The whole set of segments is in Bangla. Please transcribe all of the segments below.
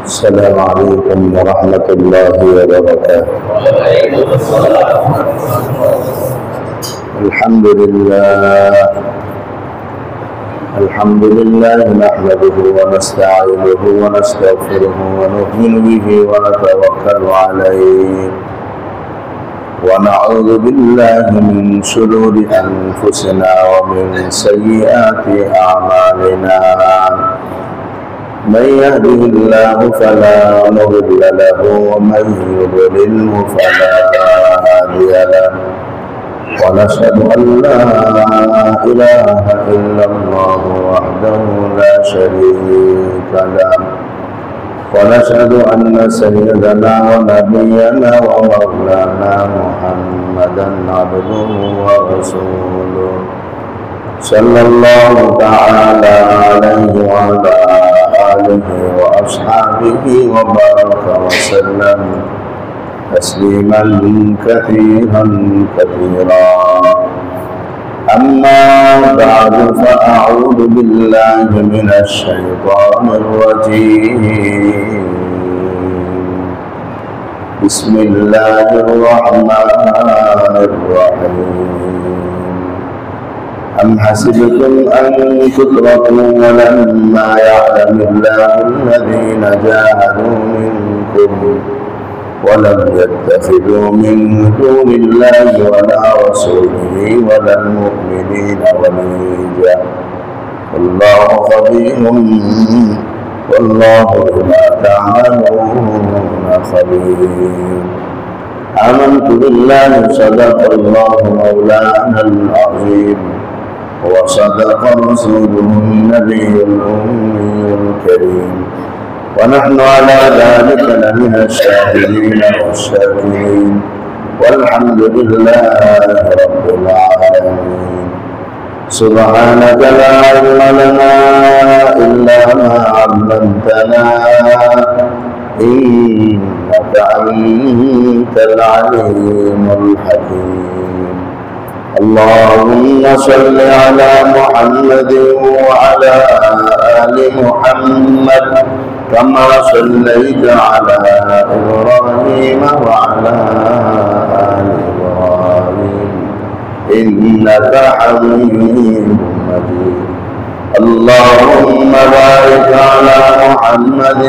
السلام عليكم ورحمة الله وبركاته. الحمد لله نحمده ونستعينه ونستغفره ونؤمن به ونتوكل عليه ونعوذ بالله من شرور أنفسنا ومن سيئات أعمالنا. من يهده الله فلا مضل له ومن يضلله فلا هادي له، ونشهد أن لا إله إلا الله وحده لا شريك له، ونشهد أن سيدنا ونبينا ومولانا محمدا عبده ورسوله صلى الله تعالى عليه وعلى آله وأصحابه وبارك وسلم تسليما كثيرا كثيرا. أما بعد فأعوذ بالله من الشيطان الرجيم. بسم الله الرحمن الرحيم. أم حسبتم أن تتركوا ولما يعلم الله الذين جاهدوا منكم ولم يتخذوا من دون الله ولا رسوله ولا المؤمنين وليجا والله خبير والله بما تعملون خبير. آمنت بالله صدق الله مولانا العظيم وصدق رسوله النبي الأمي الكريم، ونحن على ذلك لمن الشاهدين والشاكرين، والحمد لله رب العالمين. سبحانك لا علم لنا إلا ما علمتنا إنك أنت العليم الحكيم. اللهم صل على محمد وعلى آل محمد كما صليت على إبراهيم وعلى آل إبراهيم إنك حميد مجيد. اللهم بارك على محمد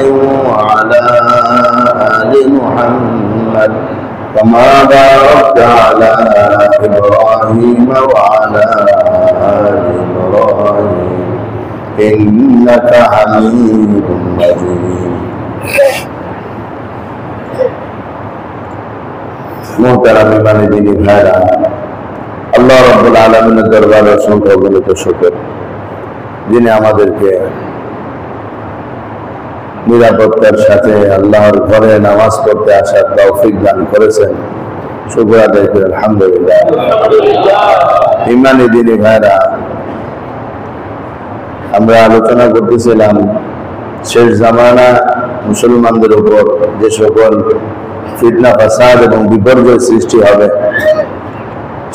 وعلى آل محمد كما باركت على إبراهيم وعلى آل إبراهيم إنك حميد مجيد. محترم ইমানি দিনী ভাইরা, আল্লাহ রাব্বুল আলামিনের দরবারে অসংখ্য অগণিত শুকর, যিনি আমাদেরকে নিরাপত্তার সাথে আল্লাহর ঘরে নামাজ পড়তে আসার তৌফিক দান করেছেন। শুকর আদায় করি আলহামদুলিল্লাহ। ইমানি দিনী ভাইরা, আমরা আলোচনা করতেছিলাম শেষ জামানা মুসলমানদের উপর যে সকল ফিতনা ফাসাদ এবং বিপর্যয় সৃষ্টি হবে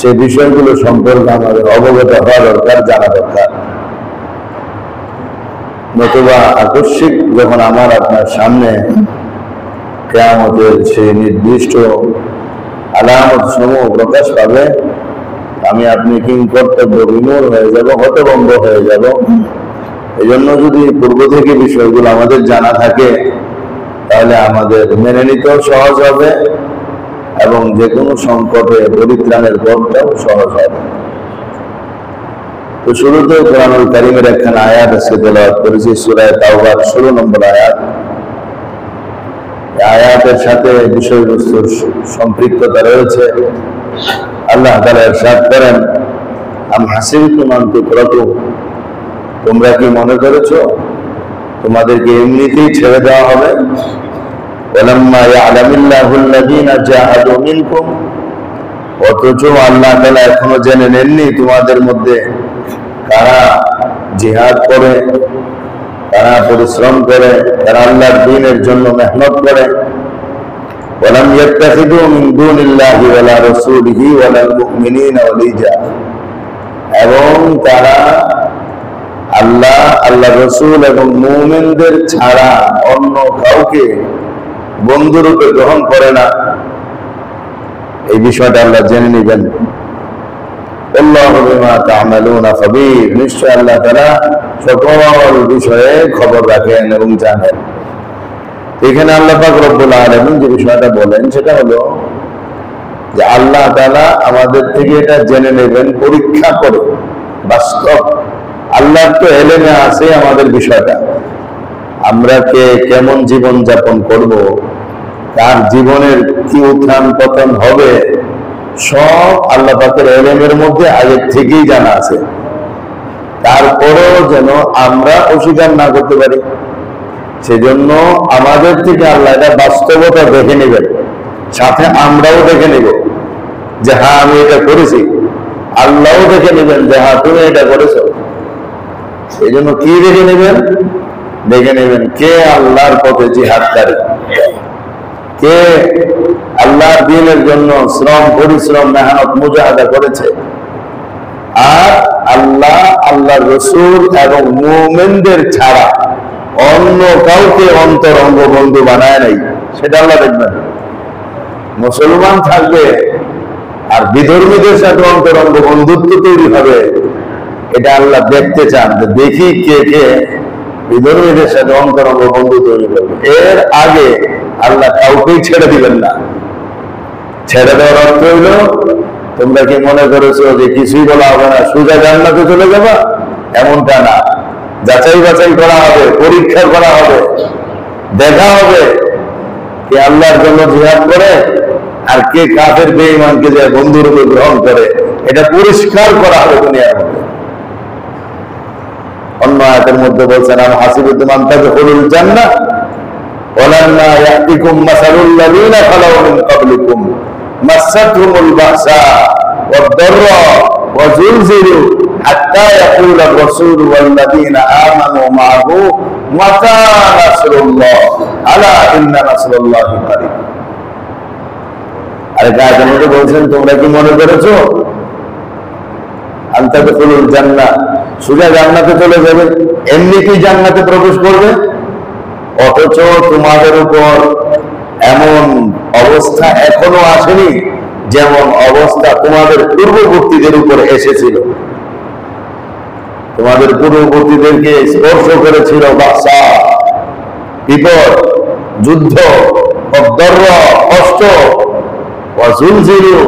সেই বিষয়গুলো সম্পর্কে আমাদের অবগত হওয়া দরকার, জানা দরকার। নতুবা আকস্মিক যখন আমার আপনার সামনে কিয়ামতের সেই নির্দিষ্ট আলামত সমূহ প্রকাশ পাবে, আমি আপনি কিং কর্তব্য বিমূঢ় হয়ে যাব, হতভম্ব হয়ে যাব। এই জন্য যদি পূর্ব থেকে বিষয়গুলো আমাদের জানা থাকে তাহলে আমাদের মেনে নিতেও সহজ হবে এবং যে কোনো সংকটে পরিত্রাণের পথটাও সহজ হবে। তো শুরুতে কোরআনুল কারীমের একখানা আয়াত আজকে তেলাওয়াত করেছি, সূরা তাওবার 16 নম্বর আয়াত। এই আয়াতের সাথে বিষয়বস্তুর সম্পৃক্ততা রয়েছে। আল্লাহ তাআলা ইরশাদ করেন, আম হাসিবতুম আন তুতরাকু, তোমরা কি মনে করেছো তোমাদেরকে এমনিতেই ছেড়ে দেওয়া হবে? ওয়ালাম্মা ইয়ালামিল্লাহু আল্লাযীনা জাহাদু মিনকুম, অথচ আল্লাহ তাআলা এখনো জেনে নেননি তোমাদের মধ্যে কারা জিহাদ করে, কারা পরিশ্রম করে, কারা আল্লাহর দ্বীনের জন্য মেহনত করে। ওয়ালাম ইয়াত্তাখিযু মিন দুনিল্লাহি ওয়ালা রাসূলিহি ওয়ালাল মুমিনিনা ওয়ালিজা, এবং তারা আল্লাহ, আল্লাহ রসুল এবং মুমিনদের ছাড়া অন্য কাউকে বন্ধুরূপে গ্রহণ করে না। এই বিষয়টা আল্লাহ জেনে নেবেন। আল্লাহু বিমা তা'মালুনা খাবীর, নিশ্চয় আল্লাহ তাআলা সকল বিষয়ে খবর রাখেন এবং জানেন। এখানে আল্লাহ পাক রব্বুল আলামিন যে বিষয়টা বলেন সেটা হলো যে আল্লাহ তাআলা আমাদের থেকে এটা জেনে নেবেন পরীক্ষা করে। বাস্তব আল্লাহর তো এলেমে আছে আমাদের বিষয়টা, আমরা কেমন জীবন যাপন করব, কার জীবনের কি উত্থান পতন হবে, সব আল্লাহ পাকের এলেমের মধ্যে আগের থেকেই জানা আছে। তারপরেও যেন আমরা অস্বীকার না করতে পারি, সেজন্য আমাদের থেকে আল্লাহ এটা বাস্তবতা দেখে নেবেন, সাথে আমরাও দেখে নেব যে হ্যাঁ আমি এটা করেছি, আল্লাহও দেখে নেবেন যে হ্যাঁ তুমি এটা করেছো। এই জন্য কি দেখে নেবেন? দেখে নেবেন কে আল্লাহর পথে জিহাদকারী, কে আল্লাহর দ্বীনের জন্য শ্রম পরিশ্রম মেহনত মুজাহাদা করেছে, আর আল্লাহ, আল্লাহর রাসূল এবং মুমিনদের ছাড়া অন্য কাউকে অন্তরঙ্গ বন্ধু বানায় নাই, সেটা আল্লাহ দেখবেন। মুসলমান থাকবে আর বিধর্মীদের সাথে অন্তরঙ্গ বন্ধুত্ব তৈরি হবে, এটা আল্লাহ দেখতে চান যে দেখি কে কে বিধর্মীদের সাথে অন্তরঙ্গ বন্ধু তৈরি করবে। এর আগে আল্লাহ কাউকেই ছেড়ে দিবেন না। ছেড়ে দেওয়ার অর্থ হইল তোমরা কি মনে করেছো যে কিছুই বলা হবে না, সোজা জান্নাতে চলে যাবা, এমনটা না। যাচাই বাছাই করা হবে, পরীক্ষা করা হবে, দেখা হবে কে আল্লাহর জন্য জিহাদ করে আর কে কাফের বেঈমানকে যে বন্ধুরূপে গ্রহণ করে, এটা পরিষ্কার করা হবে দুনিয়ার মধ্যে। অন্য আয়াতের মধ্যে বলছেন আম হাসিবতুম আন তাদখুলুল জান্নাহ ওয়ালাম্মা ইয়াতিকুম মাসালুল লাযীনা খালাউ মিন ক্বাবলিকুম মাসাতহুমুল বাসা ওয়াদ-দাররা ওয়া যুলজিলু হাত্তা ইয়াকুলা আর-রাসূলু ওয়াল্লাযীনা আমানু মা'আহু মাতা নাসরুল্লাহ আলা ইন্না নাসরুল্লাহি কারীব। আর আয়াতের মধ্যে বলছেন তোমরা কি মনে করেছো আন তাদখুলুল জান্নাহ, সোজা জান্নাতে চলে যাবে, এমনি কি জান্নাতে প্রবেশ করবে? অথচ তোমাদের উপর এমন অবস্থা এখনো আসেনি যেমন অবস্থা তোমাদের পূর্ববর্তীদের উপরে এসেছিল। তোমাদের পূর্ববর্তীদেরকে স্পর্শ করেছিল বাসা, বিপদ, যুদ্ধ, অদ্দর্র, কষ্ট, ওয়াজুলজিলু,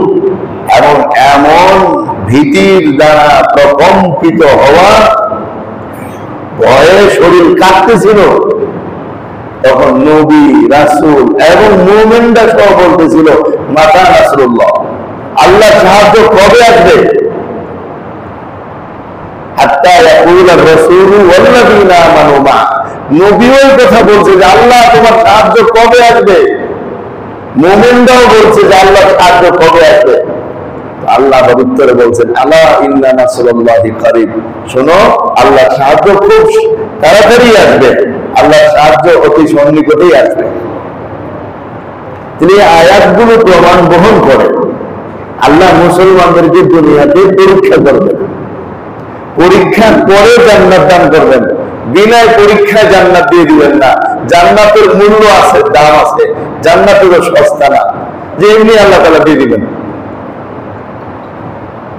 এবং এমন ভীতির দ্বারা প্রকম্পিত হওয়া, ভয়ে শরীর কাঁপতেছিল। তখন নবী, রাসূল এবং মুমিনরা সব বলতেছিল মাতা নাসরুল্লাহ, আল্লাহ সাহায্য কবে আসবে? হাত্তা ইয়াকুলা আর-রাসূলু ওয়াল্লাযীনা আমানু মা, নবীও কথা বলছে যে আল্লাহ তোমার সাহায্য কবে আসবে, মুমিনরাও বলছে যে আল্লাহ সাহায্য কবে আসবে। আল্লাহ উত্তরে বলছেন আলা ইন্না নাসরুল্লাহি কারীব, শোনো আল্লাহ সাহায্য খুব তাড়াতাড়ি আসবে, আল্লাহ সাহায্য অতি সন্নিকটেই আসবে। তিনি আয়াতগুলো প্রমাণ বহন করে আল্লাহ মুসলমানদেরকে দুনিয়াতে পরীক্ষা করবেন, পরীক্ষার পরে জান্নাত দান করবেন। বিনা পরীক্ষায় জান্নাত দিয়ে দিবেন না। জান্নাতের মূল্য আছে, দাম আছে, জান্নাতেরও সস্তা না যে এমনি আল্লাহ তাআলা দিয়ে দিবেন।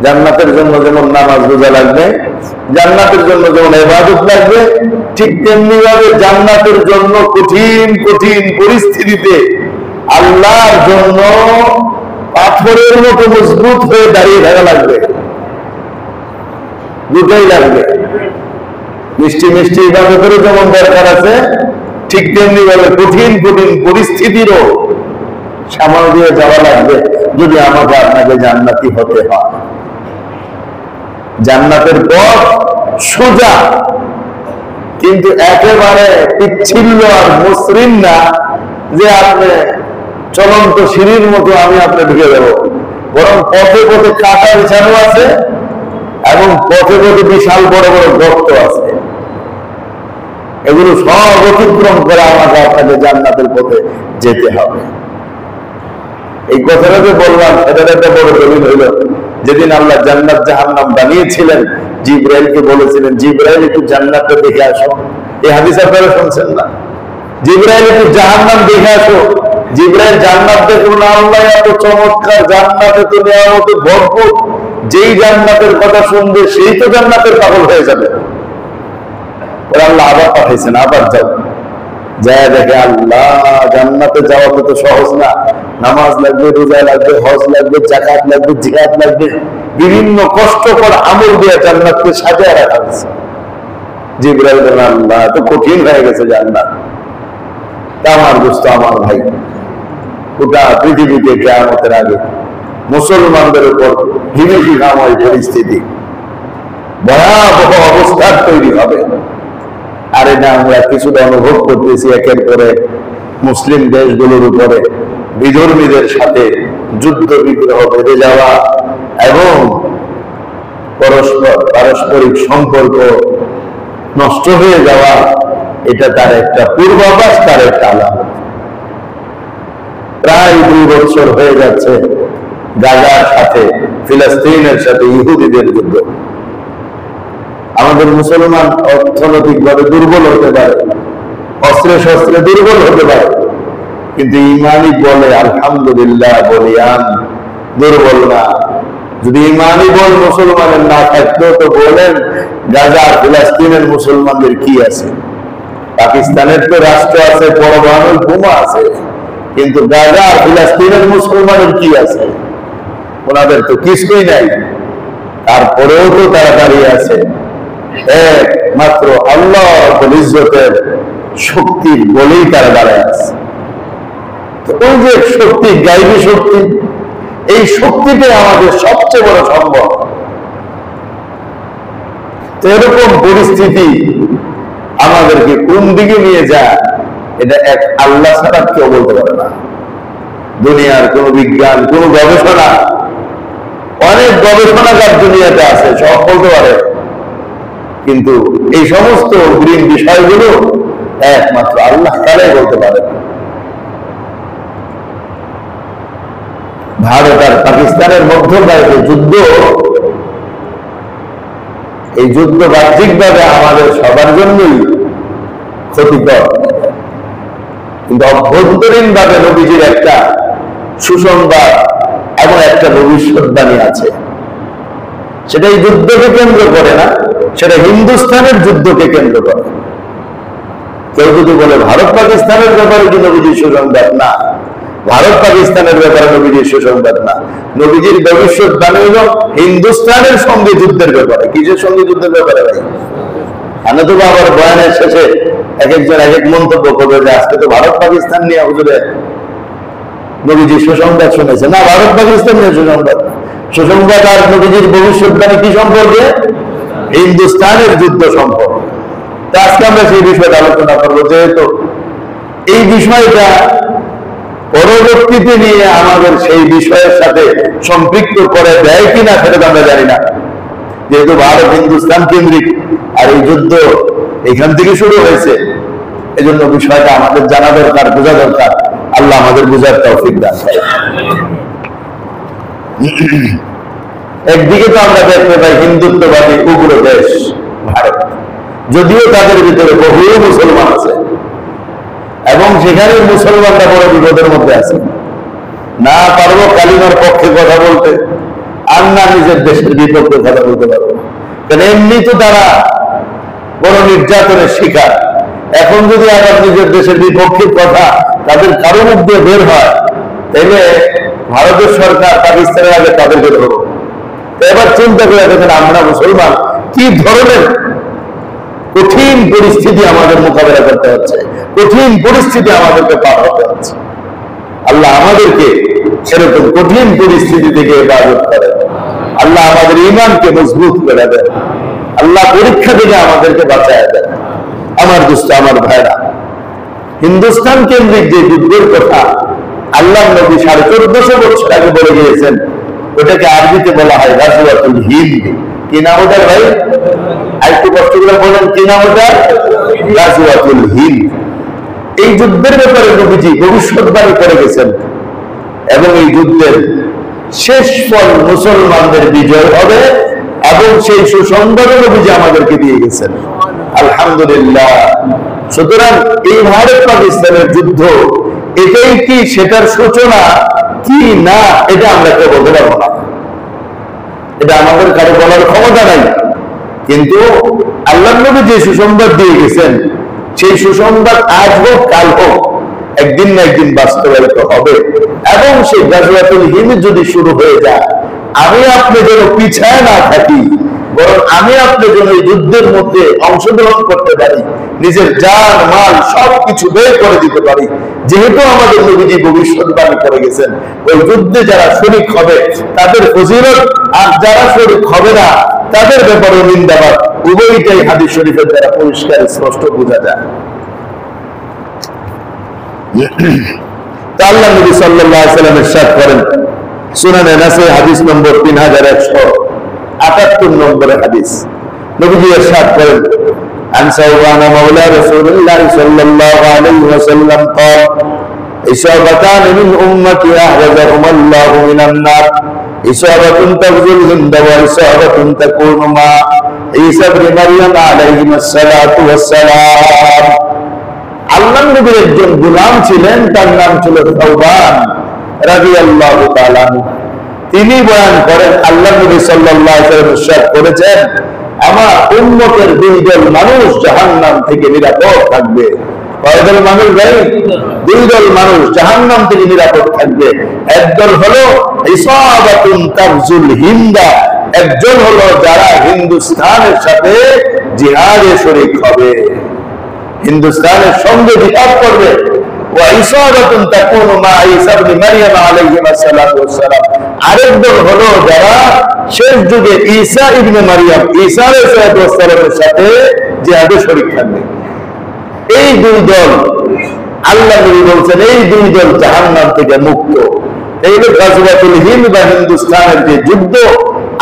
জান্নাতের জন্য যেমন নামাজ রোজা লাগবে, জান্নাতের জন্য যেমন ইবাদত লাগবে, ঠিক তেমনি ভাবে জান্নাতের জন্য কঠিন কঠিন পরিস্থিতিতে আল্লাহর জন্য পাথরের মতো মজবুত হয়ে দাঁড়িয়ে থাকা লাগবে। দুটোই লাগবে। মিষ্টি মিষ্টি ইবাদতেরও যেমন দরকার আছে, ঠিক তেমনি ভাবে কঠিন কঠিন পরিস্থিতিরও সামাল দিয়ে যাওয়া লাগবে যদি আমাকে আপনাকে জান্নাতি হতে হয়। জান্নাতের পথ সোজা, কিন্তু একেবারে পিচ্ছিল্য আর মসৃণ না যে আপনি চলন্ত সিঁড়ির মতো আমি আপনি ঢুকে দেব, বরং পথে পথে কাটা বিছানো আছে এবং পথে পথে বিশাল বড় বড় গর্ত আছে। এগুলো সব অতিক্রম করে আমাকে আপনাকে জান্নাতের পথে যেতে হবে। এই কথাটা যে বললাম, এটার একটা বড় দলিল হইল যেদিন আল্লাহ জান্নাত জাহান্নাম বানিয়েছিলেন জিবরাইলকে বলেছিলেন, জিবরাইল একটু জান্নাতটা দেখে আসো। এই হাদিস আপনারা শুনছেন না? জিবরাইল একটু জাহান্নাম দেখে আসো। জিবরাইল জান্নাত দেখুন, আল্লাহ এত চমৎকার জান্নাতে তো নিয়ামতে ভরপুর, যেই জান্নাতের কথা শুনবে সেই তো জান্নাতের পাগল হয়ে যাবে। আল্লাহ আবার পাঠাইছেন, আবার যাও। যায় দেখে আল্লাহ, জান্নাতে যাওয়া তো সহজ না। নামাজ লাগবে, রোজা লাগবে, হজ লাগবে, যাকাত লাগবে, জিহাদ লাগবে, বিভিন্ন কষ্টকর আমল দিয়ে জান্নাতকে সাজিয়ে রাখা হয়েছে। জিবরাইল বলেন, আল্লাহ তো কঠিন হয়ে গেছে জান্নাত। আমার দোস্ত, আমার ভাই, গোটা পৃথিবীতে কিয়ামতের আগে মুসলমানদের উপর হিমশিমাময় পরিস্থিতি, ভয়াবহ অবস্থার তৈরি হবে। আর এটা আমরা কিছুটা অনুভব করতেছি। একের পরে মুসলিম দেশগুলোর উপরে বিধর্মীদের সাথে যুদ্ধ বিগ্রহ বেঁধে যাওয়া এবং পারস্পরিক সম্পর্ক নষ্ট হয়ে যাওয়া, এটা তার একটা পূর্বাভাস, তার একটা আলামত। প্রায় 2 বছর হয়ে যাচ্ছে গাজার সাথে, ফিলিস্তিনের সাথে ইহুদিদের যুদ্ধ। আমাদের মুসলমান অর্থনৈতিকভাবে দুর্বল হতে পারে, অস্ত্রে শস্ত্রে দুর্বল হতে পারে, কিন্তু ইমানি বলে আলহামদুলিল্লাহ বলিয়ান দুর্বল না। যদি ইমানি বল মুসলমানের না থাকতো তো বলেন গাজা ফিলিস্তিনের মুসলমানদের কি আছে? পাকিস্তানের তো রাষ্ট্র আছে, পরমাণু বোমা আছে, কিন্তু গাজা ফিলিস্তিনের মুসলমানের কি আছে? ওনাদের তো কিছুই নাই। তারপরেও তো তারা দাঁড়িয়ে আছে একমাত্র আল্লাহ ইজ্জতের শক্তির বলেই তারা দাঁড়ায় আছে। তো ওই যে শক্তি, গাইবী শক্তি, এই শক্তিটাই আমাদের সবচেয়ে বড় সম্ভব। তো এরকম পরিস্থিতি আমাদেরকে কোন দিকে নিয়ে যায়, এটা এক আল্লাহ ছাড়া কেউ বলতে পারে না। দুনিয়ার কোন বিজ্ঞান, কোন গবেষণা, অনেক গবেষণাগার দুনিয়াতে আছে, সব বলতে পারে, কিন্তু এই সমস্ত গ্রীন বিষয়গুলো একমাত্র আল্লাহ তাআলাই বলতে পারে। ভারত আর পাকিস্তানের মধ্যকার যে যুদ্ধ, এই যুদ্ধ বাহ্যিকভাবে আমাদের সবার জন্যই ক্ষতিকর, কিন্তু অভ্যন্তরীণ ভাবে নবীজির একটা সুসংবাদ এবং একটা ভবিষ্যৎবাণী আছে। সেটা এই যুদ্ধকে কেন্দ্র করে না, সেটা হিন্দুস্তানের যুদ্ধকে কেন্দ্র করে। কেউ যদি বলে ভারত পাকিস্তানের ব্যাপারে কি নবীজির সুসংবাদ? না, ভারত পাকিস্তানের ব্যাপারে নবীজির সুসংবাদ না। নবীজির ভবিষ্যৎবাণী হল হিন্দুস্তানের সঙ্গে যুদ্ধের ব্যাপারে। কিসের সঙ্গে যুদ্ধের ব্যাপারে ভাই? আমি তো আবার বয়ানের শেষে এক একজন এক এক মন্তব্য করবে যে আজকে তো ভারত পাকিস্তান নিয়ে হুজুরে নবীজির সুসংবাদ শুনেছে। না, ভারত পাকিস্তান নিয়ে সুসংবাদ। সুসংবাদ আর নবীজির ভবিষ্যৎবাণী কি সম্পর্কে? হিন্দুস্তানের যুদ্ধ সম্পর্কে। তা আজকে আমরা সেই বিষয়টা আলোচনা করবো, যেহেতু এই বিষয়টা পরবর্তীতে নিয়ে আমাদের সেই বিষয়ের সাথে সম্পৃক্ত করে দেয় কিনা সেটা তো আমরা জানি না। যেহেতু ভারত হিন্দুস্তান কেন্দ্রিক আর এই যুদ্ধ এখান থেকে শুরু হয়েছে, এজন্য বিষয়টা আমাদের জানা দরকার, বোঝা দরকার। আল্লাহ আমাদের বোঝার তৌফিক দান করেন। একদিকে তো আমরা দেখতে পাই হিন্দুত্ববাদী উগ্র দেশ ভারত, যদিও তাদের ভিতরে বহু মুসলমান আছে এবং সেখানে মুসলমানরা বড় বিপদের মধ্যে আছে। না পারবো কালিমার পক্ষে কথা বলতে, আর না নিজের দেশের বিপক্ষে কথা বলতে পারবো, কারণ এমনি তো তারা বড় নির্যাতনের শিকার। এখন যদি আবার নিজের দেশের বিপক্ষের কথা তাদের কারো মুখ দিয়ে বের হয়, তাহলে ভারতের সরকার পাকিস্তানের আগে তাদেরকে ধরো। এবার চিন্তা করে দেখেন আমরা মুসলমান কি ধরনের কঠিন পরিস্থিতি আমাদের মোকাবেলা করতে হচ্ছে, কঠিন পরিস্থিতি আমাদেরকে পার হতে হচ্ছে। আল্লাহ আমাদেরকে সেরকম কঠিন পরিস্থিতি থেকে হেফাজত করেন। আল্লাহ আমাদের ঈমানকে মজবুত করে দেন। আল্লাহ পরীক্ষা থেকে আমাদেরকে বাঁচায় দেন। আমার দোস্ত, আমার ভাইরা, হিন্দুস্তান কেন্দ্রিক যে যুদ্ধের কথা আল্লাহ নবী 1450 বছর আগে বলে গিয়েছেন, ওটাকে আরবিতে বলা হয় গাজওয়াতুল হিন্দ। কি নাম ওটার ভাই? আরেকটু কষ্ট করে বলেন, কি নাম ওটা? গাজওয়াতুল হিন্দ। এই যুদ্ধের ব্যাপারে নবীজি ভবিষ্যৎবাণী করে গেছেন এবং এই যুদ্ধের শেষ ফল মুসলমানদের বিজয় হবে এবং সেই সুসংবাদও নবীজি আমাদেরকে দিয়ে গেছেন, আলহামদুলিল্লাহ। সুতরাং এই ভারত পাকিস্তানের যুদ্ধ এটাই কি সেটার সূচনা কি না, এটা আমরা কেউ বলতে পারবো না, এটা আমাদের কারো বলার ক্ষমতা নাই। কিন্তু আল্লাহ নবী যে সুসংবাদ দিয়ে গেছেন সেই সুসংবাদ আজ হোক কাল হোক একদিন না একদিন বাস্তবায়িত হবে। এবং সেই গাজওয়াতুল হিন্দ যদি শুরু হয়ে যায়, আমি আপনি যেন পিছায় না থাকি, বরং আমি আপনি যেন এই যুদ্ধের মধ্যে অংশগ্রহণ করতে পারি, নিজের জান মাল সবকিছু বের করে দিতে পারি। যেহেতু আমাদের নবীজি ভবিষ্যৎবাণী করে গেছেন ওই যুদ্ধে যারা শরীক হবে তাদের ফজিলত, আর যারা শরীক হবে না তাদের ব্যাপারে নিন্দাবাদ, উভয়টাই হাদিস শরীফের দ্বারা পরিষ্কার স্পষ্ট বোঝা যায়। আল্লাহ নবী সাল্লাল্লাহু আলাইহি ওয়াসাল্লাম ইরশাদ করেন, সুনানে নাসাই হাদিস নম্বর 3178 নম্বরের হাদিস, নবীজি ইরশাদ করেন, عن ثوبان مولى رسول الله صلى الله عليه وسلم قال إصابتان من أمتي أحرزهما الله من النار إصابة تغزو الهند وإصابة تكون مع عيسى ابن مريم عليهما الصلاة والسلام। আল্লাহ নবীর একজন গোলাম ছিলেন, তার নাম ছিল সাওবান রাদিয়াল্লাহু তাআলা আনহু। তিনি বয়ান করেন, আল্লাহ নবী সাল্লাল্লাহু আলাইহি ওয়াসাল্লাম ইরশাদ করেছেন, আমার উম্মতের দুই দল মানুষ জাহান্নাম থেকে নিরাপদ থাকবে। কয় দল মানুষ ভাই? দুই দল মানুষ জাহান্নাম থেকে নিরাপদ থাকবে। একদল হলো ইসাবাতুন তাগজুল হিন্দা, একজন হলো যারা হিন্দুস্তানের সাথে জিহাদে শরীক হবে, হিন্দুস্তানের সঙ্গে জিহাদ করবে। ওয়া ইসাবাতুন তাকুনু মা ঈসা ইবনে মারইয়াম আলাইহিস সালাতু ওয়াস সালাম, আরেক দল হলো যারা শেষ যুগে ঈসা ইবনে মারইয়াম ঈসা আলাইহিস সালাতু ওয়াস সালামের সাথে জিহাদে শরীক থাকবে। এই দুই দল আল্লাহ নবী বলছেন এই দুই দল জাহান্নাম থেকে মুক্ত। এই হলো গাজওয়াতুল হিন্দ বা হিন্দুস্তানের যে যুদ্ধ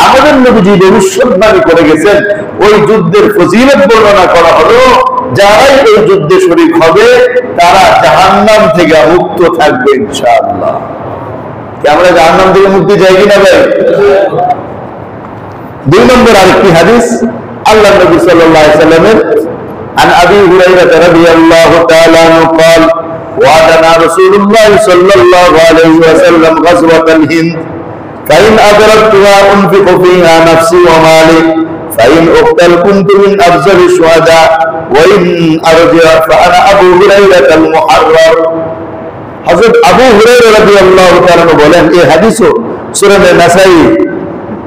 আমাদের নবীজি ভবিষ্যৎবাণী করে গেছেন, ওই যুদ্ধের ফজিলত বর্ণনা করা হলো, যারাই এই যুদ্ধে শরীক হবে তারা জাহান্নাম থেকে মুক্ত থাকবে ইনশাআল্লাহ। কি আমরা জাহান্নাম থেকে মুক্তি চাই কিনা ভাই? দুই নম্বর আরেকটি হাদিস আল্লাহ নবী সাল্লাল্লাহু আলাইহি ওয়াসাল্লামের, عن أبي هريرة رضي الله تعالى عنه قال وعدنا رسول الله صلى الله عليه وسلم غزوة الهند فإن أدركتها أنفق فيها نفسي ومالي فإن أقتل كنت من أفضل الشهداء وإن أرجع فأنا أبو هريرة المحرر। হযরত আবু হুরায়রা রাদিয়াল্লাহু তাআলা বলেন, এই হাদিসও সূরা নাসাই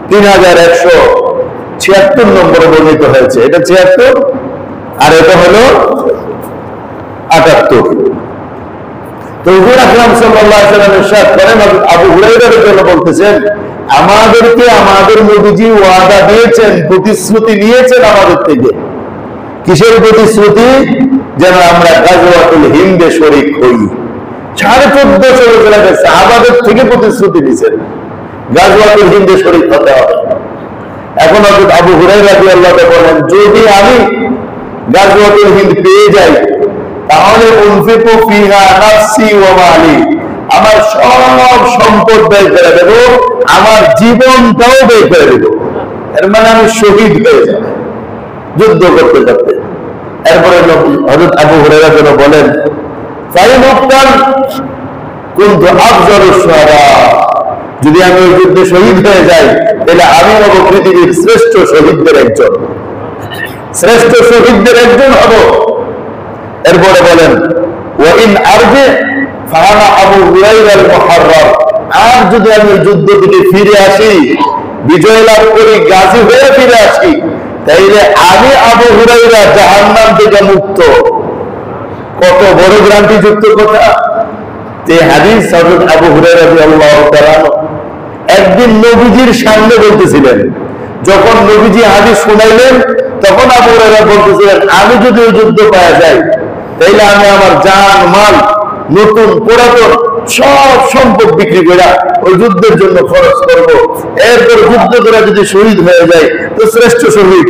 3176 নম্বরে বর্ণিত হয়েছে। এটা 76 আর এটা হলো 78। তো হুজুর আকরাম সাল্লাল্লাহু আলাইহি ওয়াসাল্লাম ইরশাদ করেন, আবু হুরায়রা রাদিয়াল্লাহু বলতেছেন, আমাদেরকে আমাদের নবীজি ওয়াদা দিয়েছেন, প্রতিশ্রুতি নিয়েছেন আমাদের থেকে। কিসের প্রতিশ্রুতি? যেন আমরা গাজওয়াতুল হিন্দে শরীক হই। 1450 বছর আগে সাহাবাদের থেকে প্রতিশ্রুতি দিয়েছেন গাজওয়াতুল হিন্দে শরীক হতে হবে। এখন হযরত আবু হুরায়রা রাদিয়াল্লাহু তাআলা বলেন, যদি আমি গাজওয়াতুল হিন্দ পেয়ে যাই তাহলে উনফিকু ফিহা নাফসি ওয়া মালি, আমার সব সম্পদ ব্যয় করে দেব, আমার জীবনটাও ব্যয় করে দেব। এর মানে আমি শহীদ হয়ে যাব যুদ্ধ করতে করতে। এরপরে হযরত আবু হুরায়রা বলেন, ফাইন উক্তাল কুনতু আফজালুশ শুহাদা, যদি আমি ওই যুদ্ধে শহীদ হয়ে যাই তাহলে আমি হব পৃথিবীর শ্রেষ্ঠ শহীদদের একজন, শ্রেষ্ঠ শহীদদের একজন হব। এরপরে বলেন, ওয়াইন আরজি ফাআনা আবু হুরায়রা আল মুহাররার, আর যদি আমি যুদ্ধ থেকে ফিরে আসি, বিজয় লাভ করি, গাজী হয়ে ফিরে আসি, তাইলে আমি আবু হুরায়রা জাহান্নাম থেকে মুক্ত। কত বড় গ্যারান্টি যুক্ত কথা! যে হাদিস হযরত আবু হুরায়রা রাদিয়াল্লাহু তাআলা একদিন নবীজির সামনে বলতেছিলেন। যখন নবীজি হাদিস শুনাইলেন তখন আবু হুরায়রা বলতেছিলেন, আমি যদি ওই যুদ্ধ পাওয়া যাই তাইলে আমি আমার জান মাল নতুন পুরাতন সব সম্পদ বিক্রি করে ওই যুদ্ধের জন্য খরচ করব। এরপর যুদ্ধ করে যদি শহীদ হয়ে যায় তো শ্রেষ্ঠ শহীদ,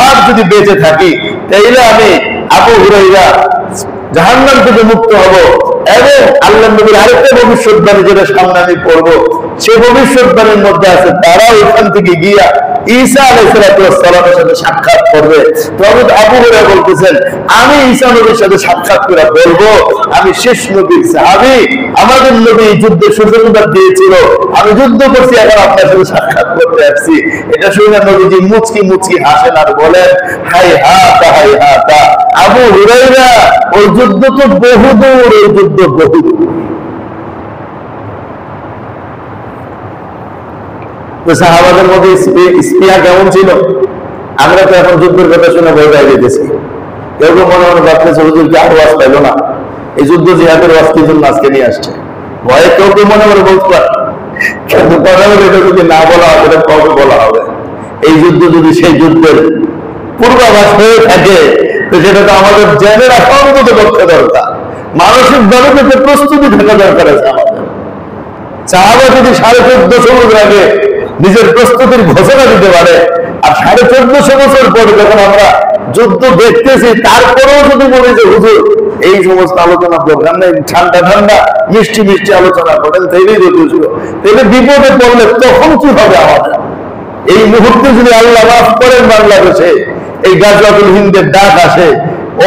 আর যদি বেঁচে থাকি তাইলে আমি আবু হুরায়রা জাহান্নাম থেকে মুক্ত হব। এবং আল্লাহ নবীর আরেকটা ভবিষ্যৎবাণী যেটা সামনে আমি পড়বো, সে ভবিষ্যৎবাণীর মধ্যে আছে, তারা ওইখান থেকে গিয়া ঈসা আলাইহিস সালামের সাথে সাক্ষাৎ করবে। প্রভু আবু হুরায়রা বলতেছেন, আমি ঈসা নবীর সাথে সাক্ষাৎ করে বলবো, আমি শেষ নবীর সাহাবী, আমাদের নবী যুদ্ধে সুসংবাদ দিয়েছিল, আমি যুদ্ধ করছি, এখন আপনার সাথে সাক্ষাৎ করতে আসছি। এটা শুনে নবীজি মুচকি মুচকি হাসেন আর বলেন, হাই হাতা হাই হাতা, আবু হুরায়রা, ওই যুদ্ধ তো বহুদূর, ওই যুদ্ধ বহুদূর। সাহাবাদের মধ্যে স্পৃহা কেমন ছিল? আমরা তো এখন যুদ্ধের কথা শুনে ভয় পেয়ে যেতেছি। কেউ কেউ মনে মনে ভাবতেছে হুজুর কি আওয়াজ পাইল না, এই যুদ্ধ জিহাদের ওয়াজ কি জন্য আজকে নিয়ে আসছে। ভয়ে কেউ কেউ মনে মনে বলতে পারে, কিন্তু কথা বলে এটা যদি না বলা হবে, এটা কবে বলা হবে? এই যুদ্ধ যদি সেই যুদ্ধের পূর্বাভাস হয়ে থাকে, তো সেটা তো আমাদের জেনে রাখা অন্তত করতে দরকার, মানসিকভাবে কিন্তু প্রস্তুতি থাকা দরকার আছে আমাদের। সাহাবা যদি 1450 বছর আগে নিজের প্রস্তুতির ঘোষণা দিতে পারে, আর 1450 বছর পরে যখন আমরা যুদ্ধ দেখতেছি, তারপরেও যদি বলি যে হুজুর এই সমস্ত আলোচনা দরকার নেই, ঠান্ডা ঠান্ডা মিষ্টি মিষ্টি আলোচনা করেন, তাইলেই যথেষ্ট, তাহলে বিপদে পড়লে তখন কি হবে আমাদের? এই মুহূর্তে যদি আল্লাহ মাফ করেন, বাংলাদেশে এই গাজওয়াতুল হিন্দের ডাক আসে,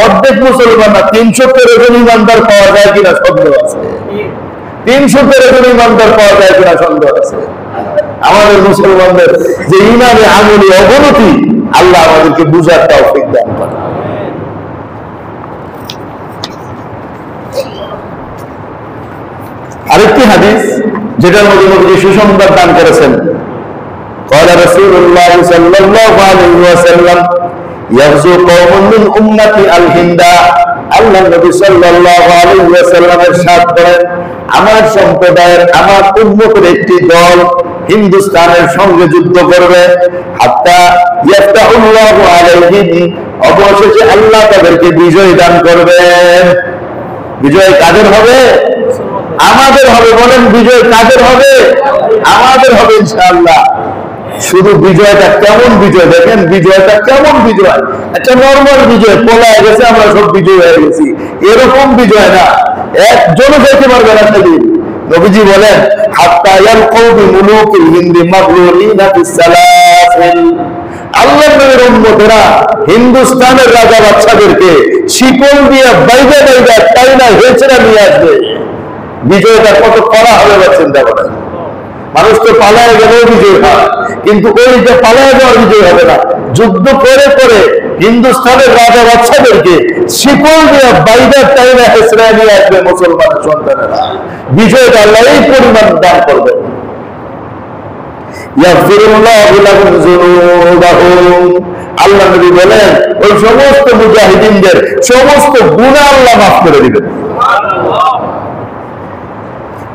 অর্ধেক মুসলমান না 313 জন ইমানদার পাওয়া যায় কিনা সন্দেহ আছে। 313 জন ইমানদার পাওয়া যায় কিনা সন্দেহ আছে। আমাদের মুসলমানদের যে ইমানে আমলি অবনতি, আল্লাহ আমাদেরকে বুঝার তৌফিক দান করেন। আরেকটি হাদিস যেটার মধ্যে নবী সুসংবাদ দান করেছেন, قال رسول الله صلى الله عليه وسلم يغزو قوم من امتي الهند। আল্লাহ নবী সাল্লাল্লাহু আলাইহি ওয়াসাল্লাম ইরশাদ করেন, আমার সম্প্রদায়ের, আমার উম্মতের একটি দল হিন্দুস্তানের সঙ্গে যুদ্ধ করবে, হাত্তা ইয়াফতাহুল্লাহু আলাইহিম, অবশেষে আল্লাহ তাদেরকে বিজয় দান করবেন। বিজয় কাদের হবে? আমাদের হবে। বলেন বিজয় কাদের হবে? আমাদের হবে ইনশাআল্লাহ। শুধু বিজয়টা কেমন বিজয় দেখেন, বিজয়টা কেমন বিজয়, একটা নর্মাল বিজয়, পলায় গেছে আমরা সব বিজয় হয়ে গেছি, এরকম বিজয় না। একজনও যেতে পারবে না সেদিন। নবীজি বলেন, হাত্তা ইয়ালকাউ বিমুলুকিল হিন্দি মাগলুলিনা বিসসালাসিল, আল্লাহর নবীর উম্মতেরা হিন্দুস্তানের রাজা বাদশাদেরকে শিকল দিয়ে বাইরে বাইরে টাইনা হেঁচড়া নিয়ে আসবে। বিজয়টা কত করা হবে বা চিন্তা করেন। মানুষ তো পালায় গেলেও বিজয় হয়, কিন্তু ওই যে পালায় যাওয়ার বিজয় হবে না। যুদ্ধ করে করে হিন্দুস্তানের রাজা বাদশাদেরকে শিকল দিয়ে বাইরে টাইনা হেঁচড়া নিয়ে আসবে মুসলমান সন্তানেরা। বিজয়টা আল্লাহ এই পরিমাণ দান করবে। আল্লাহ নবী বলেন, ওই সমস্ত মুজাহিদিনদের সমস্ত গুনাহ আল্লাহ মাফ করে দিবেন।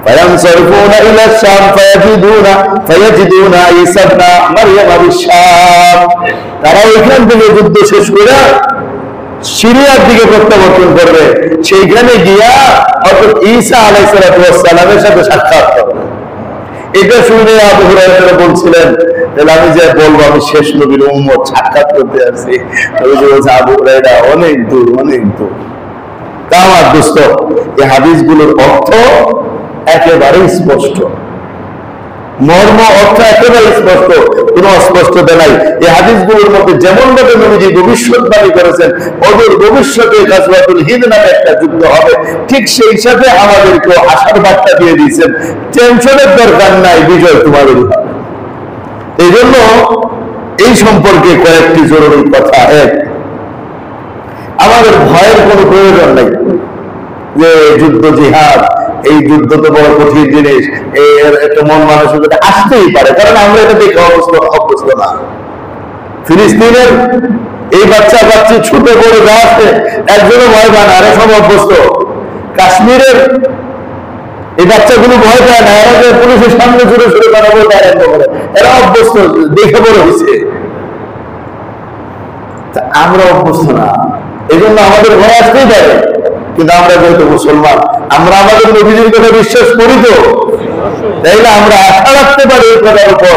فينصرفون إلى الشام فيجدون عيسى ابن مريم بالشام। তারা ওইখান থেকে যুদ্ধ শেষ করে সিরিয়ার দিকে প্রত্যাবর্তন করবে, সেইখানে গিয়া হযরত ঈসা আলাইহিস সালামের সাথে সাক্ষাৎ করবে। এটা শুনে আবু হুরায়রা বলছিলেন, তাহলে আমি যে বলবো আমি শেষ নবীর উম্মত, সাক্ষাৎ করতে আসছি। আবু হুরায়রা অনেক দূর, অনেক দূর। তা আমার দোস্ত, এই হাদিসগুলোর অর্থ একেবারেই স্পষ্ট, মর্ম অর্থ একেবারে স্পষ্ট, কোন অস্পষ্টতা নাই। এই হাদিসগুলোর মধ্যে যেমন ভাবে নবীজি ভবিষ্যৎবাণী করেছেন, অদূর ভবিষ্যতে গাজওয়াতুল হিন্দ নামে একটা যুদ্ধ হবে, ঠিক সেই সাথে আমাদেরকে আশার বার্তা দিয়ে দিয়েছেন, টেনশনের দরকার নাই, বিজয় তোমাদেরই হবে। এই জন্য এই সম্পর্কে কয়েকটি জরুরি কথা। এক, আমাদের ভয়ের কোনো প্রয়োজন নাই যে যুদ্ধ জিহাদ, এই যুদ্ধ তো বড় কঠিন জিনিস, এর একটা মন মানসিকতা আসতেই পারে, কারণ আমরা এটা দেখে অভ্যস্ত না। ফিলিস্তিনের এই বাচ্চা বাচ্চি ছুটে পড়ে যা আছে, একজনও ভয় পায় না, এরা সব অভ্যস্ত। কাশ্মীরের এই বাচ্চাগুলো ভয় পায় না, এরা পুলিশের সামনে ছুটে ছুটে কথা বলতে আরম্ভ করে, এরা অভ্যস্ত, দেখে বড় হয়েছে। আমরা অভ্যস্ত না, এই জন্য আমাদের ভয় আসতেই পারে। কিন্তু আমরা যেহেতু মুসলমান, আমরা আমাদের নবীজির কথা বিশ্বাস করি, তো তাইলে আমরা আশা রাখতে পারি এই কথার উপর,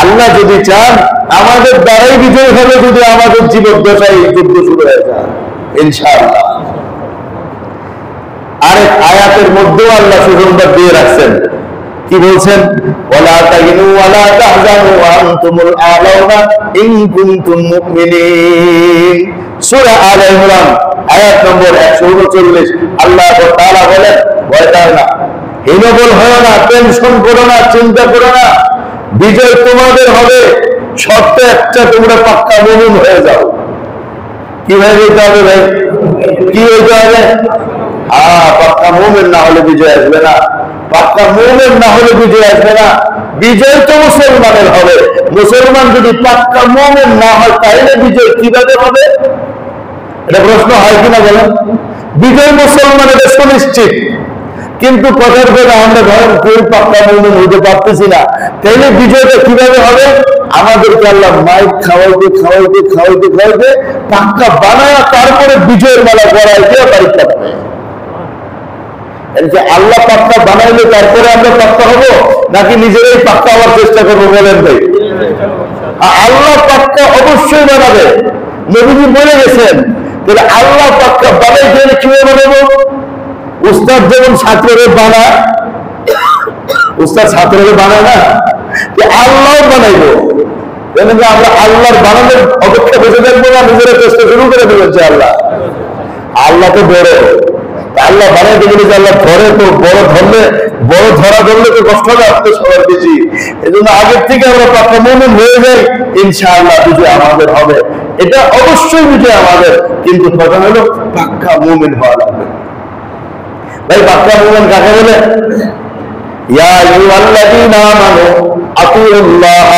আল্লাহ যদি চান আমাদের দ্বারাই বিজয় হবে, যদি আমাদের জীবদ্দশায় এই যুদ্ধ শুরু হয়ে যায় ইনশাআল্লাহ। আরেক আয়াতের মধ্যেও আল্লাহ সুসংবাদ দিয়ে রাখছেন, কি বলছেন? ওয়ালা তাহিনু ওয়ালা তাহজানু ওয়া আনতুমুল আ'লাউনা ইন কুনতুম মুমিনিন। সূরা আলে ইমরান আয়াত নম্বর 139। আল্লাহ তাআলা বলেন, ভয় পাও না, হীনবল হয় না, টেনশন করো না, চিন্তা করো না, বিজয় তোমাদের হবে। শর্ত একটা, তোমরা পাক্কা মুমিন হয়ে যাও। কি হয়ে যেতে হবে ভাই? কি হইতে হবে? পাক্কা মুমিন না হলে বিজয় আসবে না। পাক্কা মুমিন না হলে বিজয় আসবে না। বিজয় তো মুসলমানের হবে। মুসলমান যদি পাক্কা মুমিন না হয় তাহলে বিজয় কিভাবে হবে? এটা প্রশ্ন হয় কিনা বলেন? বিজয় মুসলমানের সুনিশ্চিত, কিন্তু কথার কথা আমরা ধরেন কেউ পাক্কা মুমিন হতে পারতেছি না, তাইলে বিজয়টা কিভাবে হবে? আমাদেরকে আল্লাহ মাইক খাওয়াইতে খাওয়াইতে খাওয়াইতে খাওয়াইতে পাক্কা বানায়, তারপরে বিজয়ের মেলা গড়াই দিয়ে বাড়ি পাঠাবে। আল্লাহ পাক্কা বানাইলে তারপরে আমরা পাক্কা হবো, নাকি নিজেরাই পাক্কা হওয়ার চেষ্টা করবো? বলেন ভাই। আল্লাহ পাক্কা অবশ্যই বানাবে, নবীজি বলে গেছেন। তাহলে আল্লাহ পাক্কা বানাইতে গেলে কিভাবে বানাবো? উস্তাদ যেমন ছাত্ররে বানায়, উস্তাদ ছাত্ররে বানায় না, আল্লাহ বানাইবো। আমরা আল্লাহর বানানোর অপেক্ষা বসে থাকবো না, নিজেরা চেষ্টা শুরু করে দেবেন যে আল্লাহ তো বড়, আল্লাহ বানাইতে গেলে যে আল্লাহ ধরে, তো বড় ধরলে, বড় ধরা ধরলে তো কষ্ট হবে আপনি সবার বেশি। এই জন্য আগের থেকে আমরা পাক্কা মুমিন হয়ে যাই, ইনশাআল্লাহ বিজয় আমাদের হবে। এটা অবশ্যই বিজয় আমাদের, কিন্তু কথা হলো পাক্কা মুমিন হওয়া লাগবে। ভাই পাক্কা মুমিন কাকে বলে? ইয়া আইয়ুহাল্লাযীনা আমানু আতিউল্লাহ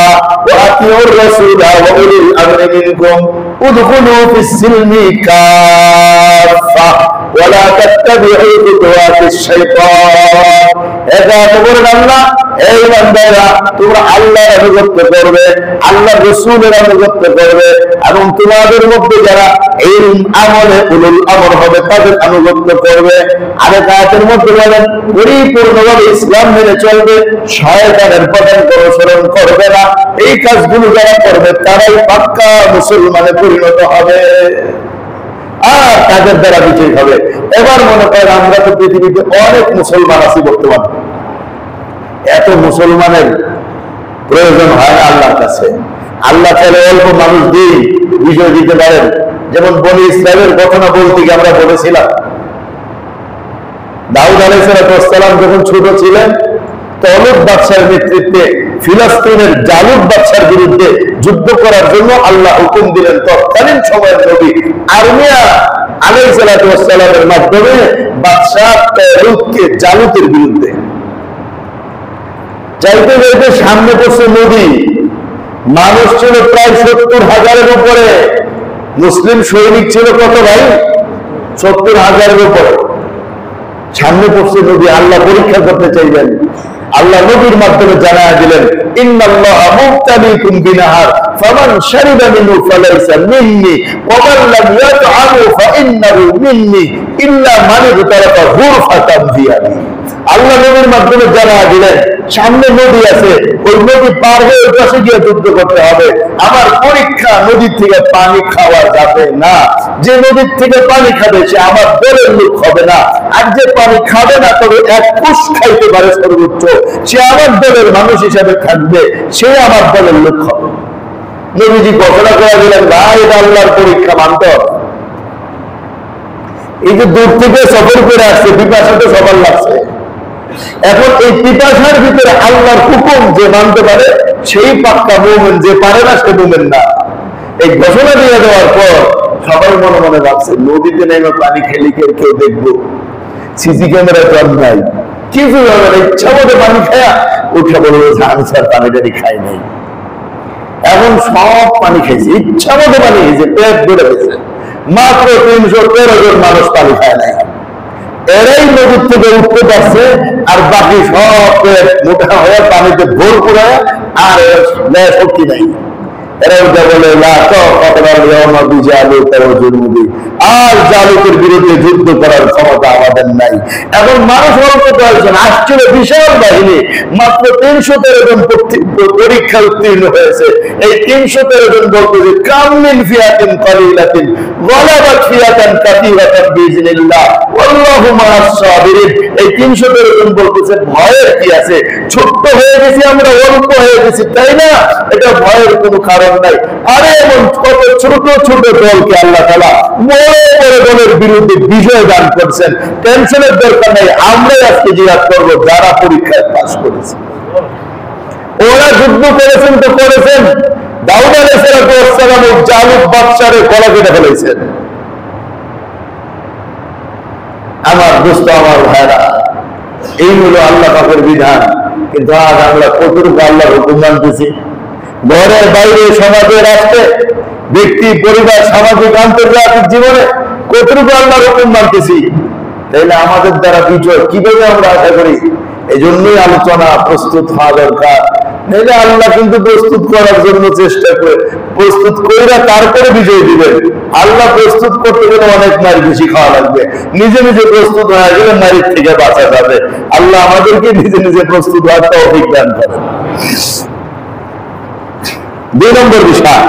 ওয়া আতিউর রাসূল ওয়া উলিল আমরি মিনকুম উদখুলু ফিস সিলমি কাফা ওয়া লা তাত্তাবিউ খুতুওয়াতিশ শাইতান। এটা বলেন আল্লাহ, এই বান্দারা তোমরা আল্লাহর আনুগত্য করবে, আল্লাহর রাসূলের আনুগত্য করবে, এবং তোমাদের মধ্যে যারা ইলম আমলে উলুল আমর হবে তাদের আনুগত্য করবে। আরেক আয়াতের মধ্যে বলেন পরিপূর্ণভাবে ইসলাম মেনে চলবে, শয়তানের পতন অনুসরণ করবে না। এই কাজগুলো যারা করবে তারাই পাক্কা মুসলমানে পরিণত হবে, আর তাদের দ্বারা বিজয় হবে। এবার মনে করেন আমরা তো পৃথিবীতে অনেক মুসলমান আছি বর্তমানে, এত মুসলমানের প্রয়োজন হয় না আল্লাহর কাছে। আল্লাহ চাইলে অল্প মানুষ দিয়ে বিজয় দিতে পারেন। যেমন বনি ইসরাইলের ঘটনা বলতে গিয়ে আমরা বলেছিলাম, দাউদ আলাইহিস সালাম যখন ছোট ছিলেন, তলুত বাদশার নেতৃত্বে ফিলিস্তিনের জালুত বাদশার বিরুদ্ধে যুদ্ধ করার জন্য আল্লাহ হুকুম দিলেন তৎকালীন সময়ের নবী আরমিয়া আলাইহিস সালামের মাধ্যমে বাদশা তলুতকে জালুতের বিরুদ্ধে। চাইতে চাইতে সামনে পড়ছে নদী, মানুষ ছিল প্রায় 70,000-এর উপরে, মুসলিম সৈনিক ছিল কত ভাই? 70,000-এর উপরে। সামনে পড়ছে নদী, আল্লাহ পরীক্ষা করতে চাইলেন। আল্লাহ নবীর মাধ্যমে জানায়া দিলেন, ইন্নাল্লাহা মুবতালিকুম বিনাহার ফামান শারিবা মিনহু ফালাইসা মিন্নি ওয়া মান লাম ইয়াতআমু ফাইন্নাহু মিন্নি ইল্লা মান ইগতারাফা গুরফাতান বিয়াদি। আল্লাহ নবীর মাধ্যমে জানায়া দিলেন সামনে নদী আছে, ওই নদী পার হয়ে ওই পাশে গিয়ে যুদ্ধ করতে হবে। আমার পরীক্ষা, নদীর থেকে পানি খাওয়া যাবে না। যে নদীর থেকে পানি খাবে সে আমার দলের লোক হবে না, আর যে পানি খাবে না তবে এক কুশ খাইতে পারে সর্বোচ্চ, সে আমার দলের মানুষ হিসাবে থাকবে, সে আমার দলের লোক হবে। নবীজি ঘোষণা করে দিলেন, ভাই এটা আল্লাহর পরীক্ষা, মানতে হবে। এই যে দূর থেকে সফর করে আসছে, পিপাসাতে সবার লাগছে, এখন এই পিপাসার ভিতরে আল্লাহর হুকুম যে মানতে পারে সেই পাক্কা মুমিন, যে পারে না সে মুমিন না। এই ঘোষণা দিয়ে দেওয়ার পর সবাই মনে মনে ভাবছে, নদীতে নেমে পানি খেলি কেউ দেখবো, সিসি ক্যামেরা জব নাই, কিছু হবে না, ইচ্ছা মতো পানি খায়া উঠে বলবো আমি স্যার পানি টানি খাই নাই। এখন সব পানি খাইছে, ইচ্ছা মতো পানি খেয়েছে, পেট ভরে গেছে। মাত্র 313 জন মানুষ পানি খায় নাই। এরাই নদীর থেকে উঠতে পারছে, আর বাকি সব মোটা হয়ে পানিতে ভোর করে, আর শক্তি নাই। এরা ওটা বলে আর জালুকের বিরুদ্ধে যুদ্ধ করার ক্ষমতা আমাদের নাই। এখন মানুষ অল্প কয়েকজন আসছিল, বিশাল বাহিনী, মাত্র 313 জন পরীক্ষা উত্তীর্ণ হয়েছে। এই 313 জন বলতে যে কামিন ফিয়াতিন কালিলাতিন গলাবাত ফিয়াতান কাসীরাতান বিইজনিল্লাহ ওয়াল্লাহু মাআস সাবিরিন। এই 300 এরকম বলতেছে ভয়ের কি আছে, ছোট্ট হয়ে গেছি আমরা, অল্প হয়ে গেছি, তাই না? এটা ভয়ের কোনো কারণ নাই। আরে এমন কত ছোট ছোট দলকে আল্লাহ তাআলা বড় বড় দলের বিরুদ্ধে বিজয় দান করছেন। টেনশনের দরকার নাই, আমরাই আজকে জিহাদ করবো যারা পরীক্ষায় পাস করেছে। ওরা যুদ্ধ করেছেন তো করেছেন, দাউদ আলাইহিস সালাম জালুত বাদশাহের গলা কেটে ফেলেছেন। আমার দোস্ত, আমার ভাইরা, এই হলো আল্লাহ পাকের বিধান। কিন্তু আজ আমরা কতটুকু আল্লাহর হুকুম মানতেছি? ঘরের বাইরে, সমাজে, রাষ্ট্রে, ব্যক্তি, পরিবার, সামাজিক আন্তর্জাতিক জীবনে কতটুকু আল্লাহর হুকুম মানতেছি? তাইলে আমাদের দ্বারা বিজয় কিভাবে আমরা আশা করি? এই জন্যই আলোচনা প্রস্তুত হওয়া দরকার। নাহলে আল্লাহ কিন্তু প্রস্তুত করার জন্য চেষ্টা করে, প্রস্তুত করে তারপরে বিজয় দিবেন। আল্লাহ প্রস্তুত করতে গেলে অনেক মার বেশি খাওয়া লাগবে। নিজে নিজে প্রস্তুত হয়ে গেলে মারির থেকে বাঁচা যাবে। আল্লাহ আমাদেরকে নিজে নিজে প্রস্তুত হওয়ার তৌফিক দান করেন। 2 নম্বর বিষয়,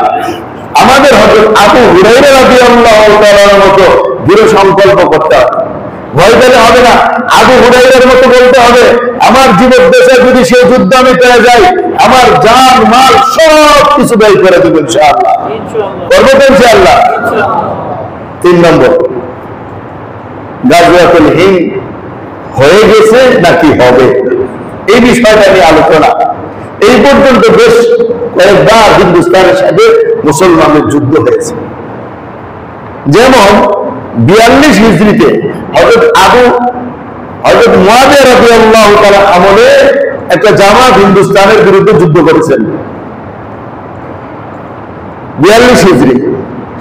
আমাদের হযরত আবু হুরায়রা রাদিয়াল্লাহু তাআলার মতো দৃঢ় সংকল্প করতে হবে। ভয় পেলে হবে না। আবু হুরায়রার মতো বলতে হবে, আমার জীবন দেশে যদি সেই যুদ্ধ আমি পেয়ে যাই, আমার জান মাল সব কিছু ব্যয় করে দেব ইনশাআল্লাহ। করবো তো ইনশাআল্লাহ। 3 নম্বর, গাজওয়াতুল হিন্দ হয়ে গেছে নাকি হবে, এই বিষয়টা নিয়ে আলোচনা। এই পর্যন্ত বেশ কয়েকবার হিন্দুস্তানের সাথে মুসলমানের যুদ্ধ হয়েছে। যেমন 42 হিজরিতে হযরত মুয়াবিয়া রাদিয়াল্লাহু তাআলা আমলে একটা জামাত হিন্দুস্তানের বিরুদ্ধে যুদ্ধ করেছেন। 42 হিজরি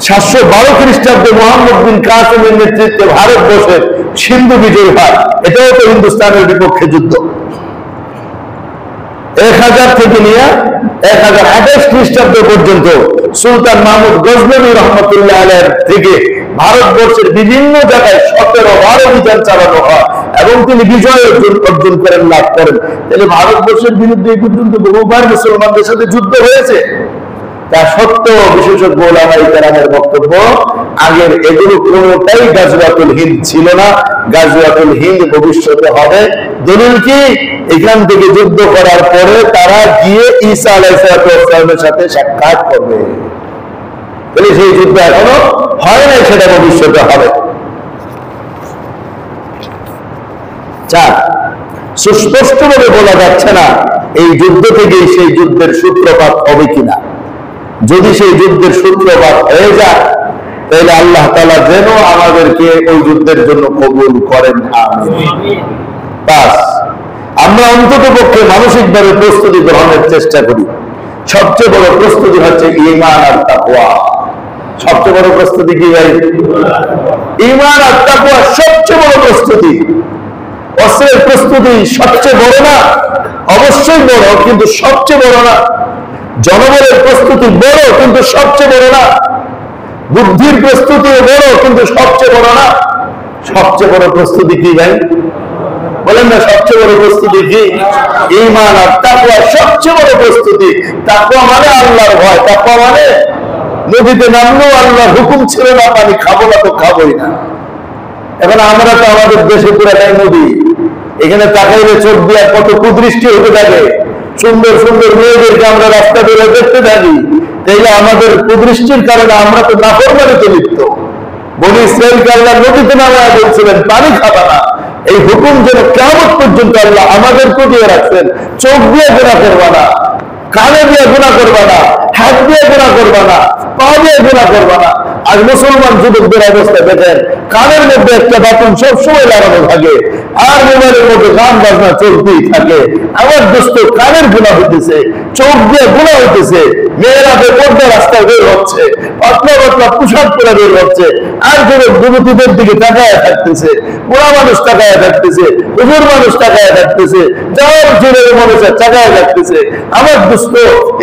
712 খ্রিস্টাব্দে মুহাম্মদ বিন কাসিমের নেতৃত্বে ভারতবর্ষের সিন্ধু বিজয় হয়। এটাও তো হিন্দুস্তানের বিপক্ষে যুদ্ধ। 1000 থেকে নিয়ে 1028 খ্রিস্টাব্দ পর্যন্ত সুলতান মাহমুদ গজনবী রহমতুল্লাহ আলাইহির থেকে ভারতবর্ষের বিভিন্ন জায়গায় 17-12 অভিযান চালানো হয় এবং তিনি বিজয় অর্জন করেন, লাভ করেন। তাহলে ভারতবর্ষের বিরুদ্ধে এই পর্যন্ত বহুবার মুসলমানদের সাথে যুদ্ধ হয়েছে। তা সত্ত্বেও বিশেষজ্ঞ ওলামায়ে কেরামের বক্তব্য, আগের এগুলো কোনোটাই গাজওয়াতুল হিন্দ ছিল না। গাজওয়াতুল হিন্দ ভবিষ্যতে হবে। দলিল কি? এখান থেকে যুদ্ধ করার পরে তারা গিয়ে ঈসা আলাইহিস সালামের সাথে সাক্ষাৎ করবে। তাহলে সেই যুদ্ধ এখনো হয় নাই, সেটা ভবিষ্যতে হবে। 4, সুস্পষ্টভাবে বলা যাচ্ছে না এই যুদ্ধ থেকেই সেই যুদ্ধের সূত্রপাত হবে কিনা। যদি সেই যুদ্ধের সূত্রপাত হয়ে যায়, তাহলে আল্লাহ তাআলা যেন আমাদেরকে ওই যুদ্ধের জন্য কবুল করেন। আমিন। 5, আমরা অন্তত পক্ষে মানসিকভাবে প্রস্তুতি গ্রহণের চেষ্টা করি। সবচেয়ে বড় প্রস্তুতি হচ্ছে ঈমান আর তাকওয়া। সবচেয়ে বড় প্রস্তুতি কি ভাই? ঈমান আর তাকওয়া সবচেয়ে বড় প্রস্তুতি। অস্ত্রের প্রস্তুতি সবচেয়ে বড় না? অবশ্যই বড়, কিন্তু সবচেয়ে বড় না। জনবলের প্রস্তুতি বড়, কিন্তু সবচেয়ে বড় না। বুদ্ধির প্রস্তুতি বড়, কিন্তু সবচেয়ে বড় না। সবচেয়ে বড় প্রস্তুতি কি ভাই? বলেন না, সবচেয়ে বড় প্রস্তুতি কি? ঈমান আর তাকওয়া সবচেয়ে বড় প্রস্তুতি। তাকওয়া মানে আল্লাহর ভয়। তাকওয়া মানে নদীতে নামলেও আল্লাহর হুকুম ছিল না পানি খাবো না তো খাবোই না। এখন আমরা তো আমাদের দেশে পুরাটাই নদী। এখানে তাকাইলে চোখ দিয়ে কত কুদৃষ্টি হতে থাকে। সুন্দর সুন্দর মেয়েদেরকে আমরা রাস্তা ধরে দেখতে থাকি। তাইলে আমাদের কুদৃষ্টির কারণে আমরা তো নাফরমানিতে লিপ্ত। বনি ইসরাঈলকে আল্লাহ নদীতে নামায়া বলছিলেন পানি খাবা না। এই হুকুম যেন কিয়ামত পর্যন্ত আল্লাহ আমাদেরকে দিয়ে রাখছেন। চোখ দিয়ে গুনাহ করবা না, কানে দিয়ে গুনাহ করবা না, হাত দিয়ে গুনাহ করবা না, পা দিয়ে গুনাহ করবা না। আজ মুসলমান যুবকদের অবস্থা দেখেন, কানের মধ্যে একটা বাটন সবসময় লাগানো থাকে, আর মোবাইলের মধ্যে গান বাজনা চলতেই থাকে। আমার দোস্ত, কানের গুনাহ হইতেছে, চোখ দিয়ে গুনাহ হইতেছে। মেয়েরা বেপর্দা রাস্তায় বের হচ্ছে, পাতলা পাতলা পোশাক পরে বের হচ্ছে, আর যুবতীদের দিকে তাকায় থাকতেছে, বুড়া মানুষ তাকায় থাকতেছে, হুজুর মানুষ তাকায় থাকতেছে, যাওয়ার জোরের মানুষের তাকায় থাকতেছে। আমার দোস্ত,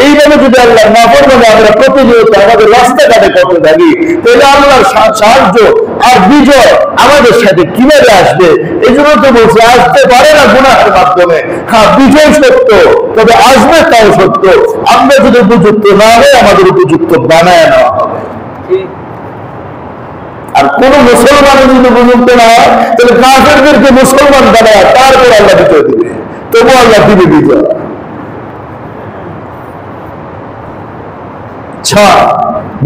এইভাবে যদি আল্লাহ নাফরমানি আমরা প্রতিনিয়ত আমাদের রাস্তাঘাটে করতে থাকি, তাহলে আল্লাহর সাহায্য আর বিজয় আমাদের সাথে কিভাবে আসবে? এই জন্য তো বলছি, আসতে পারে না গুনাহের মাধ্যমে। হ্যাঁ, বিজয় সত্য, তবে আসবে তাও সত্য। আমরা যদি উপযুক্ত না হয়, আমাদের উপযুক্ত বানায় নেওয়া হবে। আর কোন মুসলমান যদি বুঝতে না হয় তাহলে কাফেরদেরকে মুসলমান বানায় তারপর আল্লাহ বিজয় দিবে, তবু আল্লাহ দিবে বিজয়।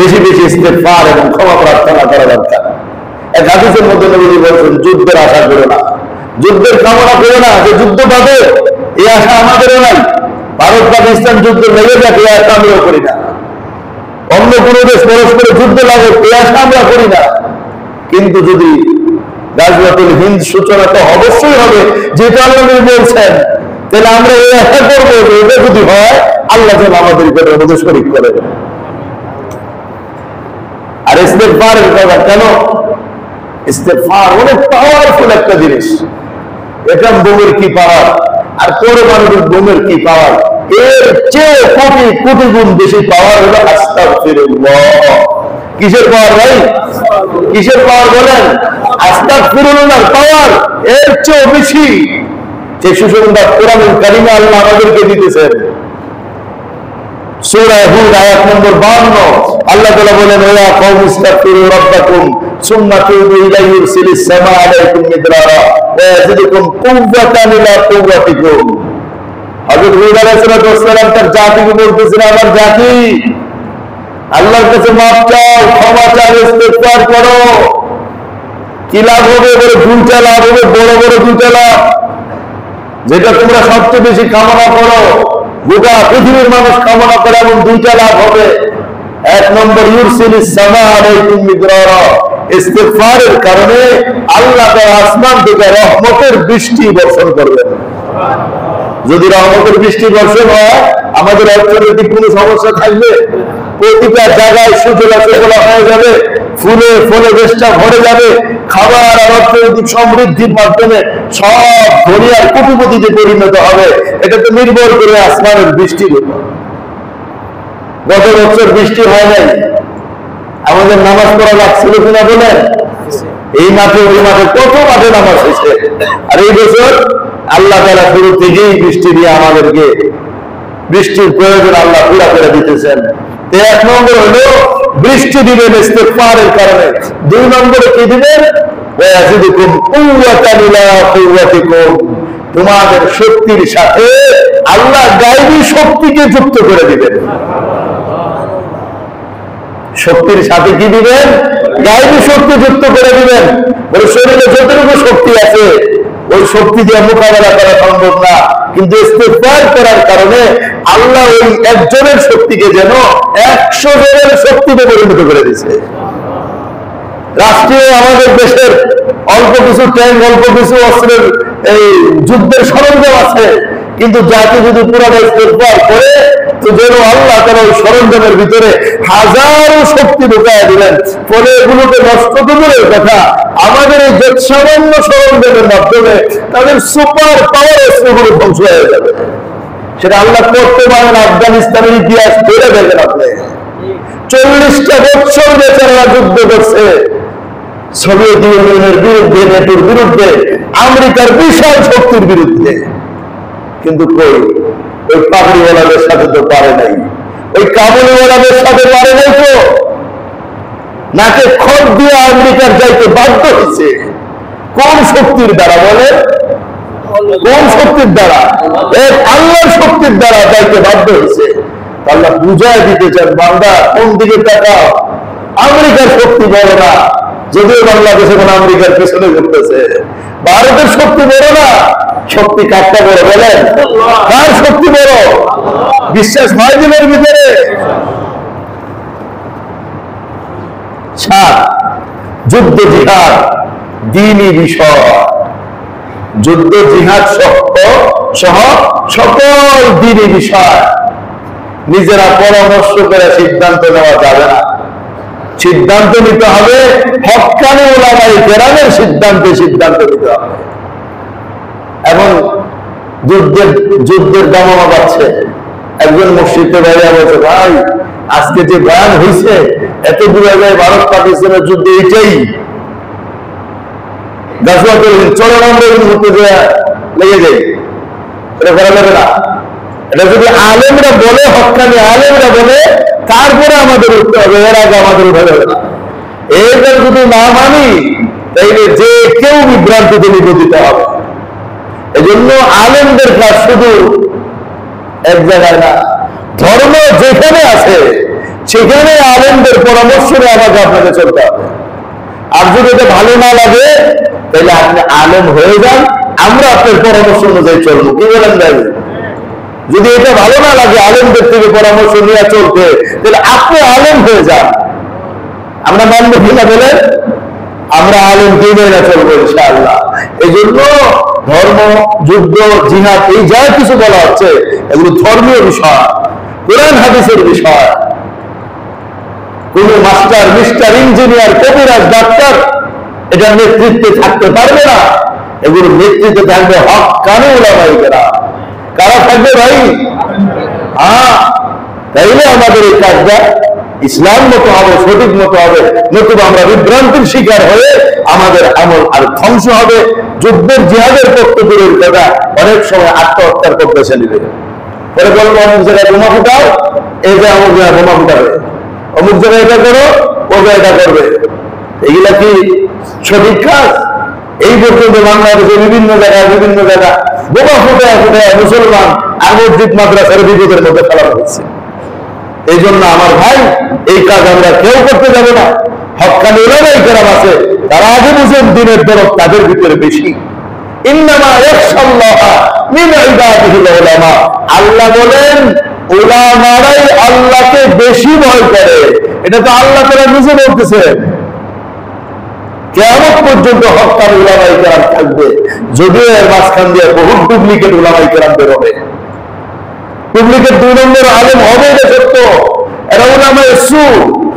বেশি বেশি ইস্তেগফার এবং ক্ষমা প্রার্থনা করা দরকার। এক হাদিসের মধ্যে নবী বলেছেন, যুদ্ধের আশা করো না, যুদ্ধের কামনা করো না, যে যুদ্ধ পাবে এই আশা আমাদেরও নাই। ভারত পাকিস্তান যুদ্ধ লেগে যাক এই আশা আমরাও করি না, অন্য কোনো দেশ পরস্পরে যুদ্ধ লাগে এই আশা আমরা করি না। কিন্তু যদি গাজওয়াতুল হিন্দ সূচনা তো অবশ্যই হবে, যেটা আল্লাহ বলছেন, তাহলে আমরা এই আশা করবো যে এটা যদি হয় আল্লাহ যেন আমাদেরকে মধ্যে শরীক করে। আর ইস্তেগফারের কথা কেন? ইস্তেগফার অনেক পাওয়ারফুল একটা জিনিস। এটা বোমের কি পাওয়ার আর পরমাণবিক বোমের কি পাওয়ার, এর চেয়ে কোটি কোটি গুণ বেশি পাওয়ার হলো আস্তাগফিরুল্লাহ। কিসের পাওয়ার ভাই? কিসের পাওয়ার বলেন? আস্তাগফিরুল্লাহর পাওয়ার এর চেয়ে বেশি। যে সুসংবাদ কোরআনুল কারীমে আল্লাহ আমাদেরকে দিতেছেন, সূরা হুদ আয়াত নম্বর 52, আল্লাহ তাআলা বলেন, ওয়া কওমি ইস্তাগফিরু রাব্বাকুম সুম্মা তুবু ইলাইহি ইউরসিলিস সামা আলাইকুম মিদরারা ওয়া ইয়াজিদুকুম কুওয়াতান ইলা কুওয়াতিকুম। হযরত হুদ আলাইহিস সালাম তার জাতিকে বলতেছেন, আমার জাতি, আল্লাহর কাছে মাফ চাও, ক্ষমা চাও, ইস্তেগফার করো। কি লাভ হবে? বলে দুইটা লাভ হবে, বড় বড় দুইটা লাভ, যেটা তোমরা সবচেয়ে বেশি কামনা করো, গোটা পৃথিবীর মানুষ কামনা করে, এমন দুইটা লাভ হবে। এক নম্বর, ইউরসিলিস সামা আলাইকুম মিদরারা, ইস্তেগফারের কারণে আল্লাহ তাআলা আসমান থেকে রহমতের বৃষ্টি বর্ষণ করবেন। যদি রহমতের বৃষ্টি বর্ষণ হয়, আমাদের অর্থনৈতিক কোনো সমস্যা থাকবে? প্রতিটা জায়গায় সুজলা সুফলা হয়ে যাবে, ফুলে ফলে দেশটা ভরে যাবে, খাবার আর অর্থনৈতিক সমৃদ্ধির মাধ্যমে সব ধনী আর কোটিপতিতে পরিণত হবে। এটা তো নির্ভর করে আসমানের বৃষ্টির উপর। গত বছর বৃষ্টি হয় নাই, আমাদের নামাজ পড়া লাগছিল কিনা বলেন? এই মাঠে ওই মাঠে কত মাঠে নামাজ হয়েছে। আর এই বছর আল্লাহ তাআলা শুরু থেকেই বৃষ্টি দিয়ে আমাদেরকে বৃষ্টির প্রয়োজন আল্লাহ পুরা করে দিতেছেন। এক নম্বর হলো বৃষ্টি দিবেন ইস্তেগফারের কারণে। দুই নম্বরে কি দিবেন? ওয়ায়াজিদুকুম কুওয়াতান ইলা কুওয়াতিকুম, তোমাদের শক্তির সাথে আল্লাহ গায়বী শক্তিকে যুক্ত করে দিবেন। শক্তির সাথে কি দিবেন? গায়বী শক্তি যুক্ত করে দিবেন। বলে শরীরে যতটুকু শক্তি আছে ওই শক্তি দিয়ে মোকাবেলা করা সম্ভব না, কিন্তু ইস্তেগফার করার কারণে আল্লাহ ওই একজনের শক্তিকে যেন 100 জনের শক্তিতে পরিণত করে দিয়েছে। রাষ্ট্রীয় আমাদের দেশের অল্প কিছু ট্যাঙ্ক, অল্প কিছু অস্ত্রের এই যুদ্ধের সরঞ্জাম আছে, কিন্তু জাতি যদি পুরাটা ইস্তেগফার করে, তো যেন আল্লাহ তাআলা ওই সরঞ্জামের ভিতরে হাজারো শক্তি ঢুকায় দিলেন। ফলে এগুলোকে নষ্ট করে কথা, আমাদের এই সামান্য সরঞ্জামের মাধ্যমে তাদের সুপার পাওয়ার অস্ত্রগুলো ধ্বংস হয়ে যাবে। সেটা আল্লাহ করতে পারেন। আফগানিস্তানের ইতিহাস ধরে দেখেন আপনি, 40টা বছর বেচারা যুদ্ধ করছে সোভিয়েত ইউনিয়নের বিরুদ্ধে, নেটোর বিরুদ্ধে, আমেরিকার বিশাল শক্তির বিরুদ্ধে, কিন্তু কই ওই পাগড়িওয়ালাদের সাথে তো পারে নাই, ওই কাবুলিওয়ালাদের সাথে পারে নাই। তো নাকে খড় দিয়ে আমেরিকার যাইতে বাধ্য হয়েছে। কোন শক্তির দ্বারা বলে? কোন শক্তির দ্বারা? এক আল্লাহর শক্তির দ্বারা যাইতে বাধ্য হয়েছে। আল্লাহ বুঝায় দিতে চান, বান্দা কোন দিকে তাকাও, আমেরিকার শক্তি বড় না, যদিও বাংলাদেশ এখন আমেরিকার পেছনে ঘুরতেছে। ভারতের শক্তি বড় না, শক্তি কারটা বড় বলেন? কার শক্তি বড়? বিশ্বাস হয় দিনের ভিতরে? 7, যুদ্ধ জিহাদ দ্বীনি বিষয়। যুদ্ধ জিহাদ সহ সকল দ্বীনি বিষয় নিজেরা পরামর্শ করে সিদ্ধান্ত নেওয়া যাবে না। সিদ্ধান্ত নিতে হবে হক্কানি উলামায়ে কেরামের সিদ্ধান্তে সিদ্ধান্ত নিতে হবে। এখন যুদ্ধের দামামা বাড়ছে। একজন মসজিদে বাইরে বলছে, ভাই আজকে যে বয়ান হয়েছে এত দূরে যায়, ভারত পাকিস্তানের যুদ্ধ এটাই গাজওয়াতুল হিন্দ, চলো আমরা হতে লেগে যাই। এটা করা যাবে না। এটা যদি আলেমরা বলে, হক্কানি আলেমরা বলে, তারপরে আমাদের উঠতে হবে, এর আগে আমাদের উঠা যাবে না। এইটা যদি না মানি তাইলে যে কেউ বিভ্রান্তিতে নিপতিত হবে। এজন্য আলেমদের কাজ শুধু এক জায়গায় না, ধর্ম যেখানে আছে সেখানে আলেমদের পরামর্শ নিয়ে আমাকে আপনাকে চলতে হবে। আর যদি এটা ভালো না লাগে তাহলে আপনি আলেম হয়ে যান, আমরা আপনার পরামর্শ অনুযায়ী চলবো। কি বলেন ভাই? যদি এটা ভালো না লাগে আলেমদের থেকে পরামর্শ নিয়ে চলতে, তাহলে আপনি আলেম হয়ে যান। আমরা মানব কিনা বলেন? আমরা আলেম কি মেনে চলবো ইনশাআল্লাহ। এই জন্য ধর্ম, যুদ্ধ, জিহাদ এই যা কিছু বলা হচ্ছে এগুলো ধর্মীয় বিষয়, কোরআন হাদিসের বিষয়। কোন মাস্টার, মিস্টার, ইঞ্জিনিয়ার, কবিরাজ, ডাক্তার এটার নেতৃত্বে থাকতে পারবে না। এগুলো নেতৃত্বে থাকবে হক্কানি উলামায়ে কেরাম। কারা থাকবে ভাই? হ্যাঁ, তাইলে আমাদের এই কাজটা ইসলাম মতো হবে, সঠিক মতো হবে। নতুবা আমরা বিভ্রান্তির শিকার হয়ে আমাদের আমল আর ধ্বংস হবে। যুদ্ধের জিহাদের পক্ষে দূরের কথা, অনেক সময় আত্মহত্যার পথ বেছে নিবে। পরে বলবো অমুক জায়গায় বোমা ফুটাও, এই যে অমুক জায়গায় বোমা ফুটাবে, অমুক জায়গায় এটা করো, ও এটা করবে। এগুলা কি সঠিক কাজ? এই পর্যন্ত বাংলাদেশে বিভিন্ন জায়গায় বোমা ফুটায় মুসলমান আর মসজিদ মাদ্রাসার বিপদের মধ্যে ফেলা হয়েছে। এই জন্য আমার ভাই, এই কাজ আমরা কেউ করতে যাবো না। হক্কানি উলামায়ে কেরাম আছে, তারা আগে বুঝেন দিনের দরদ তাদের ভিতরে বেশি। ইন্নামা ইয়াখশাল্লাহা মিন ইবাদিহিল উলামা। আল্লাহ বলেন উলামারাই আল্লাহকে বেশি ভয় করে। এটা তো আল্লাহ তাআলা নিজে বলতেছেন। কিয়ামত পর্যন্ত হক্কানি উলামায়ে কেরাম থাকবে, যদিও এর মাঝখান দিয়ে বহু ডুপ্লিকেট উলামায়ে কেরাম বের হবে। ডুপ্লিকেট 2 নম্বর আলেম হবে, এটা সত্য। এরা উলামায়ে সু,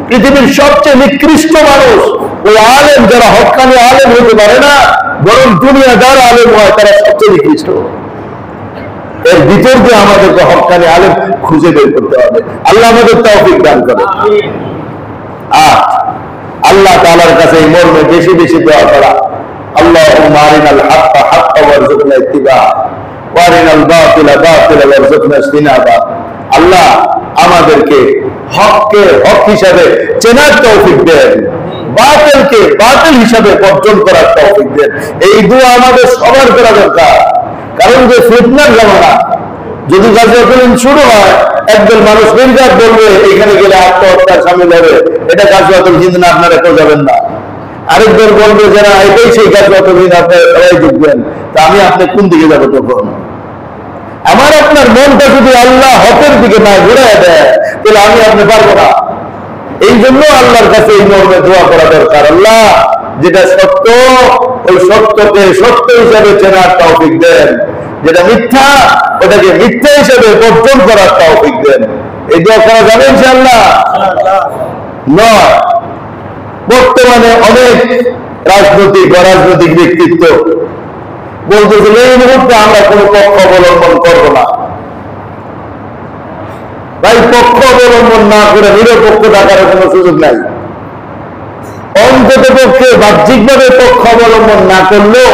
পৃথিবীর সবচেয়ে নিকৃষ্ট মানুষ। ওই আলেম যারা হক্কানি আলেম হতে পারে না, বরং দুনিয়াদার আলেম হয়, তারা সবচেয়ে নিকৃষ্ট। এর ভিতর দিয়ে আমাদেরকে হক্কানি আলেম খুঁজে বের করতে হবে। আল্লাহ আমাদের তৌফিক দান করে। আল্লাহ তাআলার কাছে এই মর্মে বেশি বেশি দোয়া করা, আল্লাহুম্মা আরিনাল হাক্কা হাক্কা ওয়ারযুকনা ইত্তিবা ওয়া আরিনাল বাতিলা বাতিলা ওয়ারযুকনা ইজতিনাবা। আল্লাহ আমাদেরকে হককে হক হিসাবে চেনার তৌফিক দেন, বাতিলকে বাতিল হিসাবে বর্জন করার তৌফিক দেন। এই দোয়া আমাদের সবার করা দরকার। কারণ যে ফিতনার জামানা, যদি গাজওয়াতুল হিন্দ শুরু হয়, একদল মানুষ নির্ঘাত বলবে এখানে গেলে আত্মহত্যার শামিল হবে, এটা গাজওয়াতুল হিন্দ না, আপনারা কেউ যাবেন না। আরেকদল বলবে যে না, এটাই সেই গাজওয়াতুল হিন্দ, আপনারা সবাই যোগবেন। তা আমি আপনি কোন দিকে যাবো তখন? আমার আপনার মনটা যদি আল্লাহ হকের দিকে না ঘুরায় দেয়, তাহলে আমি আপনি পারবো না। এই জন্য আল্লাহর কাছে এই মর্মে দোয়া করা দরকার, আল্লাহ যেটা সত্য ওই সত্যকে সত্য হিসাবে চেনার তৌফিক দেন, যেটা মিথ্যা ওটাকে মিথ্যা হিসাবে বর্জন করার তৌফিক দেন। এই দোয়া করা যাবে ইনশাআল্লাহ? নয়। বর্তমানে অনেক রাজনৈতিক অরাজনৈতিক ব্যক্তিত্ব বলতেছে এই মুহূর্তে আমরা কোনো পক্ষ অবলম্বন করবো না। ভাই, পক্ষ অবলম্বন না করে নিরপেক্ষ থাকার কোনো সুযোগ নাই। অন্তত পক্ষে বাহ্যিকভাবে পক্ষ অবলম্বন না করলেও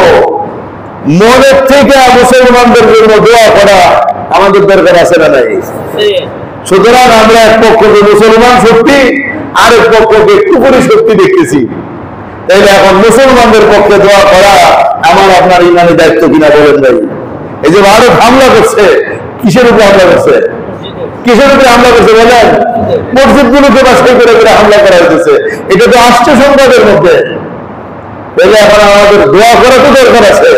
মনের থেকে মুসলমানদের জন্য দোয়া করা আমাদের দরকার আছে না নাই? সুতরাং আমরা এক পক্ষকে মুসলমান শক্তি, আরেক পক্ষকে কুফরি শক্তি দেখতেছি। তাইলে এখন মুসলমানদের পক্ষে দোয়া করা আমার আপনার ইমানি দায়িত্ব কিনা বলেন ভাই? এই যে ভারত হামলা করছে, কিসের উপরে হামলা করছে? কিসের উপরে হামলা করছে বলেন? মসজিদ গুলোকে বাছাই করে করে হামলা করা হয়েছে। এটা তো আসছে সংবাদের মধ্যে। তাহলে এখন আমাদের দোয়া করা তো দরকার আছে।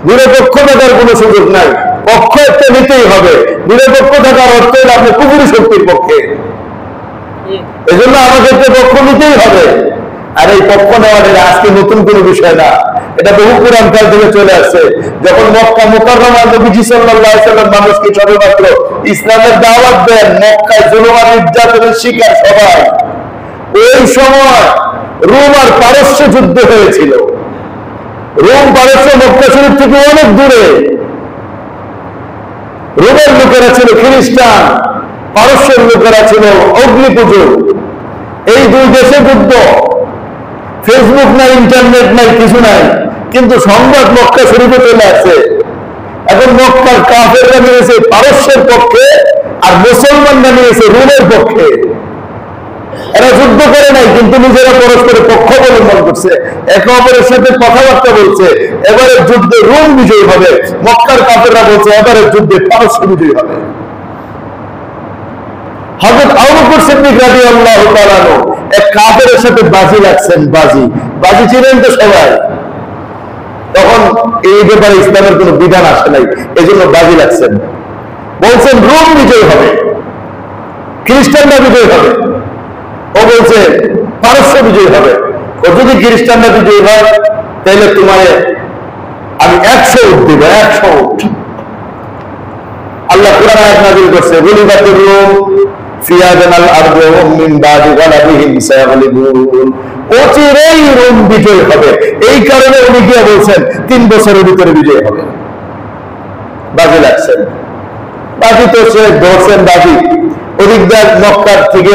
নিরপেক্ষ থাকার কোনো সুযোগ নাই, পক্ষ একটা নিতেই হবে। নিরপেক্ষ থাকার অর্থ হল আপনি কুফরি শক্তির পক্ষে। এই জন্য আমাদেরকে পক্ষ নিতেই হবে। আর এই পক্ষ নেওয়াটা আজকে নতুন কোনো বিষয় না, এটা বহু পুরান কাল থেকে চলে আসছে। যখন মক্কা মুকাররমা নবীজি সাল্লাল্লাহু আলাইহি ওয়াসাল্লাম মানুষকে সবেমাত্র ইসলামের দাওয়াত দেন, মক্কায় জুলুম আর নির্যাতনের শিকার সবাই। ওই সময় রোম আর পারস্য যুদ্ধ হয়েছিল। রোম পারস্য মক্কা শরীফ থেকে অনেক দূরে। রোমের লোকেরা ছিল খ্রিস্টান, পারস্যের লোকেরা ছিল অগ্নি পুজো। এই দুই দেশে যুদ্ধ। ফেসবুক নাই, ইন্টারনেট নাই, কিছু নাই, কিন্তু সংবাদ মক্কা শরীফে চলে আসছে। এখন মক্কার কাফেররা নিয়েছে পারস্যের পক্ষে আর মুসলমানরা নিয়েছে রোমের পক্ষে। এরা যুদ্ধ করে নাই, কিন্তু নিজেরা পরস্পরের পক্ষ অবলম্বন করছে, একে অপরের সাথে কথাবার্তা বলছে। এবারে যুদ্ধে রোম বিজয়ী হবে। মক্কার কাফেররা বলছে এবারে যুদ্ধে পারস্য বিজয়ী হবে। হযরত আবু বকর সিদ্দিক রাদিয়াল্লাহু তাআলা এক কাফেরের সাথে বাজি লাগছেন। বাজি চিনেন তো সবাই। তখন এই ব্যাপারে ইসলামের কোনো বিধান আসে নাই, এজন্য বাজি লাগছেন। বলছেন রোম বিজয় হবে, খ্রিস্টানরা বিজয় হবে। ও বলছে পারস্য বিজয় হবে। ও যদি খ্রিস্টানরা বিজয় হয় তাহলে তোমার আমি 100 উট দিব, 100 উট। আল্লাহ কুরআন আয়াত নাযিল করছে, গুলিবাতুর রূম ফি আদনাল আরদি ওয়া মিন বাদি গালাবিহিম সায়াগলিবুন। অচিরেই রোম বিজয় হবে। এই কারণে উনি গিয়ে বলছেন 3 বছরের ভিতরে বিজয় হবে। বাজি লাগছেন, বাজি তো সে ধরছেন বাজি। ওদিকদার মক্কার থেকে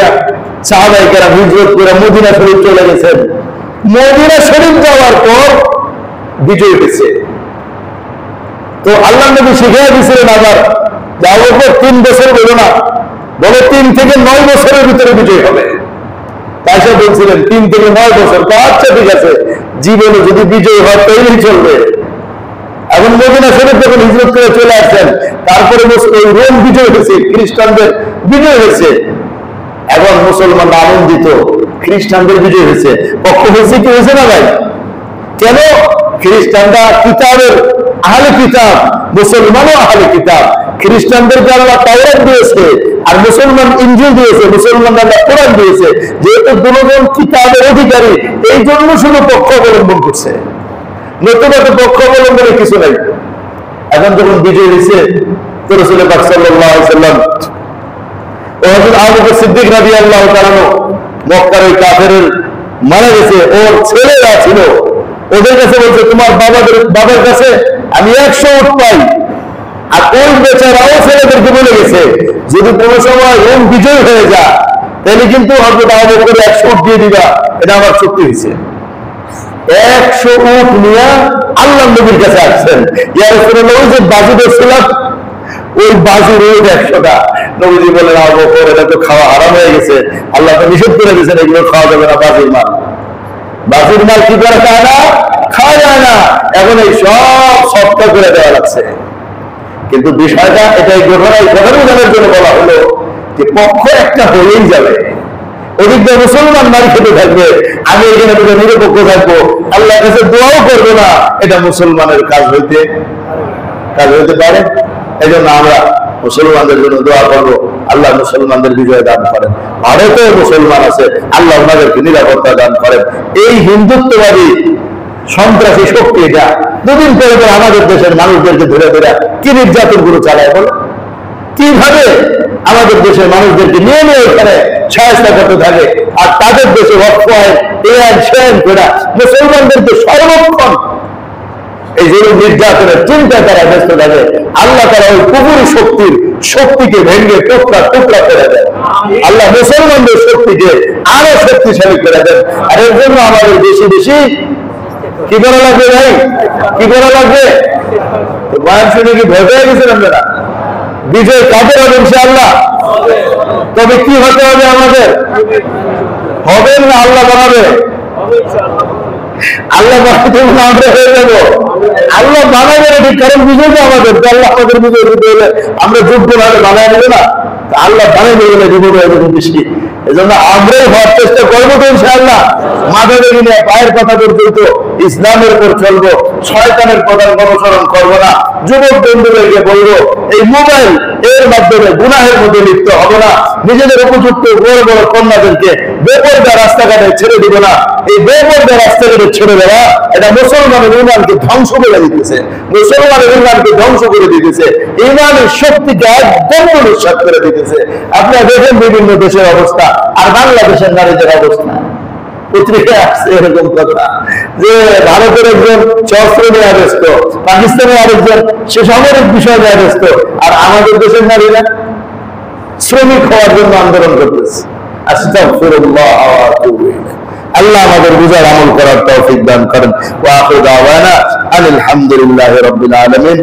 সাহাবায়ে কেরাম হিজরত করে মদিনা শরীফ চলে গেছেন। মদিনা শরীফ যাওয়ার পর বিজয় হয়েছে। তো আল্লাহ নবী শিখিয়ে দিয়েছিলেন আবার যাওয়ার পর 3 বছর বলো না, বলো 3 থেকে 9 বছরের ভিতরে বিজয় হবে। তাই সে বলছিলেন 3 থেকে 9 বছর। তো আচ্ছা ঠিক আছে, জীবনে যদি বিজয় হয় তাইলেই চলবে। এখন মদিনা শরীফ যখন হিজরত করে চলে আসছেন, তারপরে ওই রোম বিজয় হয়েছে, খ্রিস্টানদের বিজয় হয়েছে। এখন মুসলমান আনন্দিত, খ্রিস্টানদের বিজয় হয়েছে। পক্ষ হয়েছে কি হয়েছে না ভাই? কেন? খ্রিস্টানরা কিতাবের আহলে কিতাব, মুসলমানও আহলে কিতাব। খ্রিস্টানদেরকে আল্লাহ তাওরাত দিয়েছে আর মুসলমান ইনজিল দিয়েছে, মুসলমানরা কোরআন দিয়েছে। যেহেতু দুজন কিতাবের অধিকারী, এই জন্য শুধু পক্ষ অবলম্বন করছে, নতুনত্ব পক্ষ অবলম্বনের কিছু নাই। এখন যখন বিজয় হয়েছে তো রাসূল পাক সাল্লাল্লাহু আলাইহি ওয়াসাল্লাম ও হযরত আবু বকর সিদ্দিক রাদিয়াল্লাহু তাআলা মক্কার ওই কাফেরের মারা গেছে, ওর ছেলেরা ছিল, ওদের কাছে বলছে তোমার বাবার কাছে আমি 100 উট পাই। আর ওই বেচারাও ছেলেদেরকে বলে গেছে যদি কোনো সময় রোম বিজয় হয়ে যায় তাহলে কিন্তু হযরত আবু বকর 100 উট দিয়ে দিবা, এটা আমার চুক্তি হয়েছে। 100 উট নিয়ে আল্লাহ নবীর কাছে আসছেন, ইয়া রাসূলুল্লাহ ওই যে বাজি দিয়েছিলাম ওই বাজির ওই 100টা। নবীজি বলেন আবু বকর এটা তো খাওয়া হারাম হয়ে গেছে, আল্লাহ তো নিষেধ করে দিয়েছেন, এগুলো খাওয়া যাবে না। বাজির মাল কি করে খায় না? খাওয়া যায় না। এখন এই সব সৎকার করে দেওয়া লাগছে। কিন্তু বিষয়টা এটাই ঘটনা জানার জন্য বলা হলো যে পক্ষ একটা হয়েই যাবে। ওদিকে মুসলমান মারি খেতে থাকবে, আমি এখানে নিরপেক্ষ থাকবো, আল্লাহর কাছে দোয়াও করবো না, এটা মুসলমানের কাজ হইতে পারে। এই জন্য আমরা মুসলমানদের জন্য দোয়া করবো, আল্লাহ মুসলমানদের বিজয় দান করেন। ভারতে মুসলমান আছে, আল্লাহ ওনাদেরকে নিরাপত্তা দান করেন। এই হিন্দুত্ববাদী সন্ত্রাসী শক্তি এটা 2 দিন পরে আমাদের দেশের মানুষদেরকে ধরে কি নির্যাতন গুলো চালায় বলো? কিভাবে আমাদের দেশের মানুষদেরকে নিয়ে এখানে সহায়তা করতে থাকে, আর তাদের দেশে মুসলমানদেরকে সর্বক্ষণ এই যে নির্যাতনের চিন্তা তারা ব্যস্ত থাকে। আল্লাহ তারা ওই কুফরি শক্তিকে ভেঙে টুকরা করে দেয়। আল্লাহ মুসলমানদের শক্তিকে আরো শক্তিশালী করে দেন। আর এর জন্য আমাদের বেশি বেশি কি করা লাগবে ভাই? কি করা লাগবে? বয়ান শুনে কি ভয় পেয়ে গেছেন আপনারা? বিজয় কাদের হবে ইনশাআল্লাহ? তবে কি হতে হবে আমাদের? হবেন না আল্লাহ বানাবে? আল্লাহ বানাতে আমরা হয়ে যাবো। আল্লাহ বানাবে না ঠিক, কারণ বিজয় তো আমাদের। আল্লাহ আমাদের বিজয় দিতে হলে আমরা যোগ্য ভাবে বানায় নেবো না, আল্লাহ বানিয়ে দেবে বিপদ হয়ে যাবে বেশি। এই জন্য আমরাই হওয়ার চেষ্টা করবো তো ইনশাআল্লাহ। মাথা দেখি না, পায়ের কথা পর্যন্ত ইসলামের উপর চলবো, শয়তানের প্রধান অনুসরণ করবো না। যুবক বন্ধুদেরকে বলবো এই মোবাইল এর মাধ্যমে গুনাহের মধ্যে লিপ্ত হবো না। নিজেদের উপযুক্ত বড় বড় কন্যাদেরকে বেপরদা রাস্তাঘাটে ছেড়ে দিব না। এই বেপরদা রাস্তাঘাটে ছেড়ে দেওয়া এটা মুসলমানের ইমানকে ধ্বংস করে দিতেছে, মুসলমানের ইমানকে ধ্বংস করে দিতেছে, ইমানের শক্তিকে একদম নিঃশ্বাস করে দিতেছে। আপনারা দেখেন বিভিন্ন দেশের অবস্থা আর বাংলাদেশের নারীদের অবস্থা। পত্রিকায় আসছে এরকম কথা যে ভারতের একজন শস্ত্র নিয়ে ব্যস্ত, পাকিস্তানের আরেকজন সে সামরিক বিষয় নিয়ে ব্যস্ত, আর আমাদের দেশের নারীরা শ্রমিক হওয়ার জন্য আন্দোলন করতেছে। আস্তাগফিরুল্লাহ ওয়া আতুবু ইলাইহি। আল্লাহ আমাদের বুঝার আমল করার তৌফিক দান করেন। ওয়া আখিরু দাওয়ানা আলহামদুলিল্লাহি রাব্বিল আলামিন।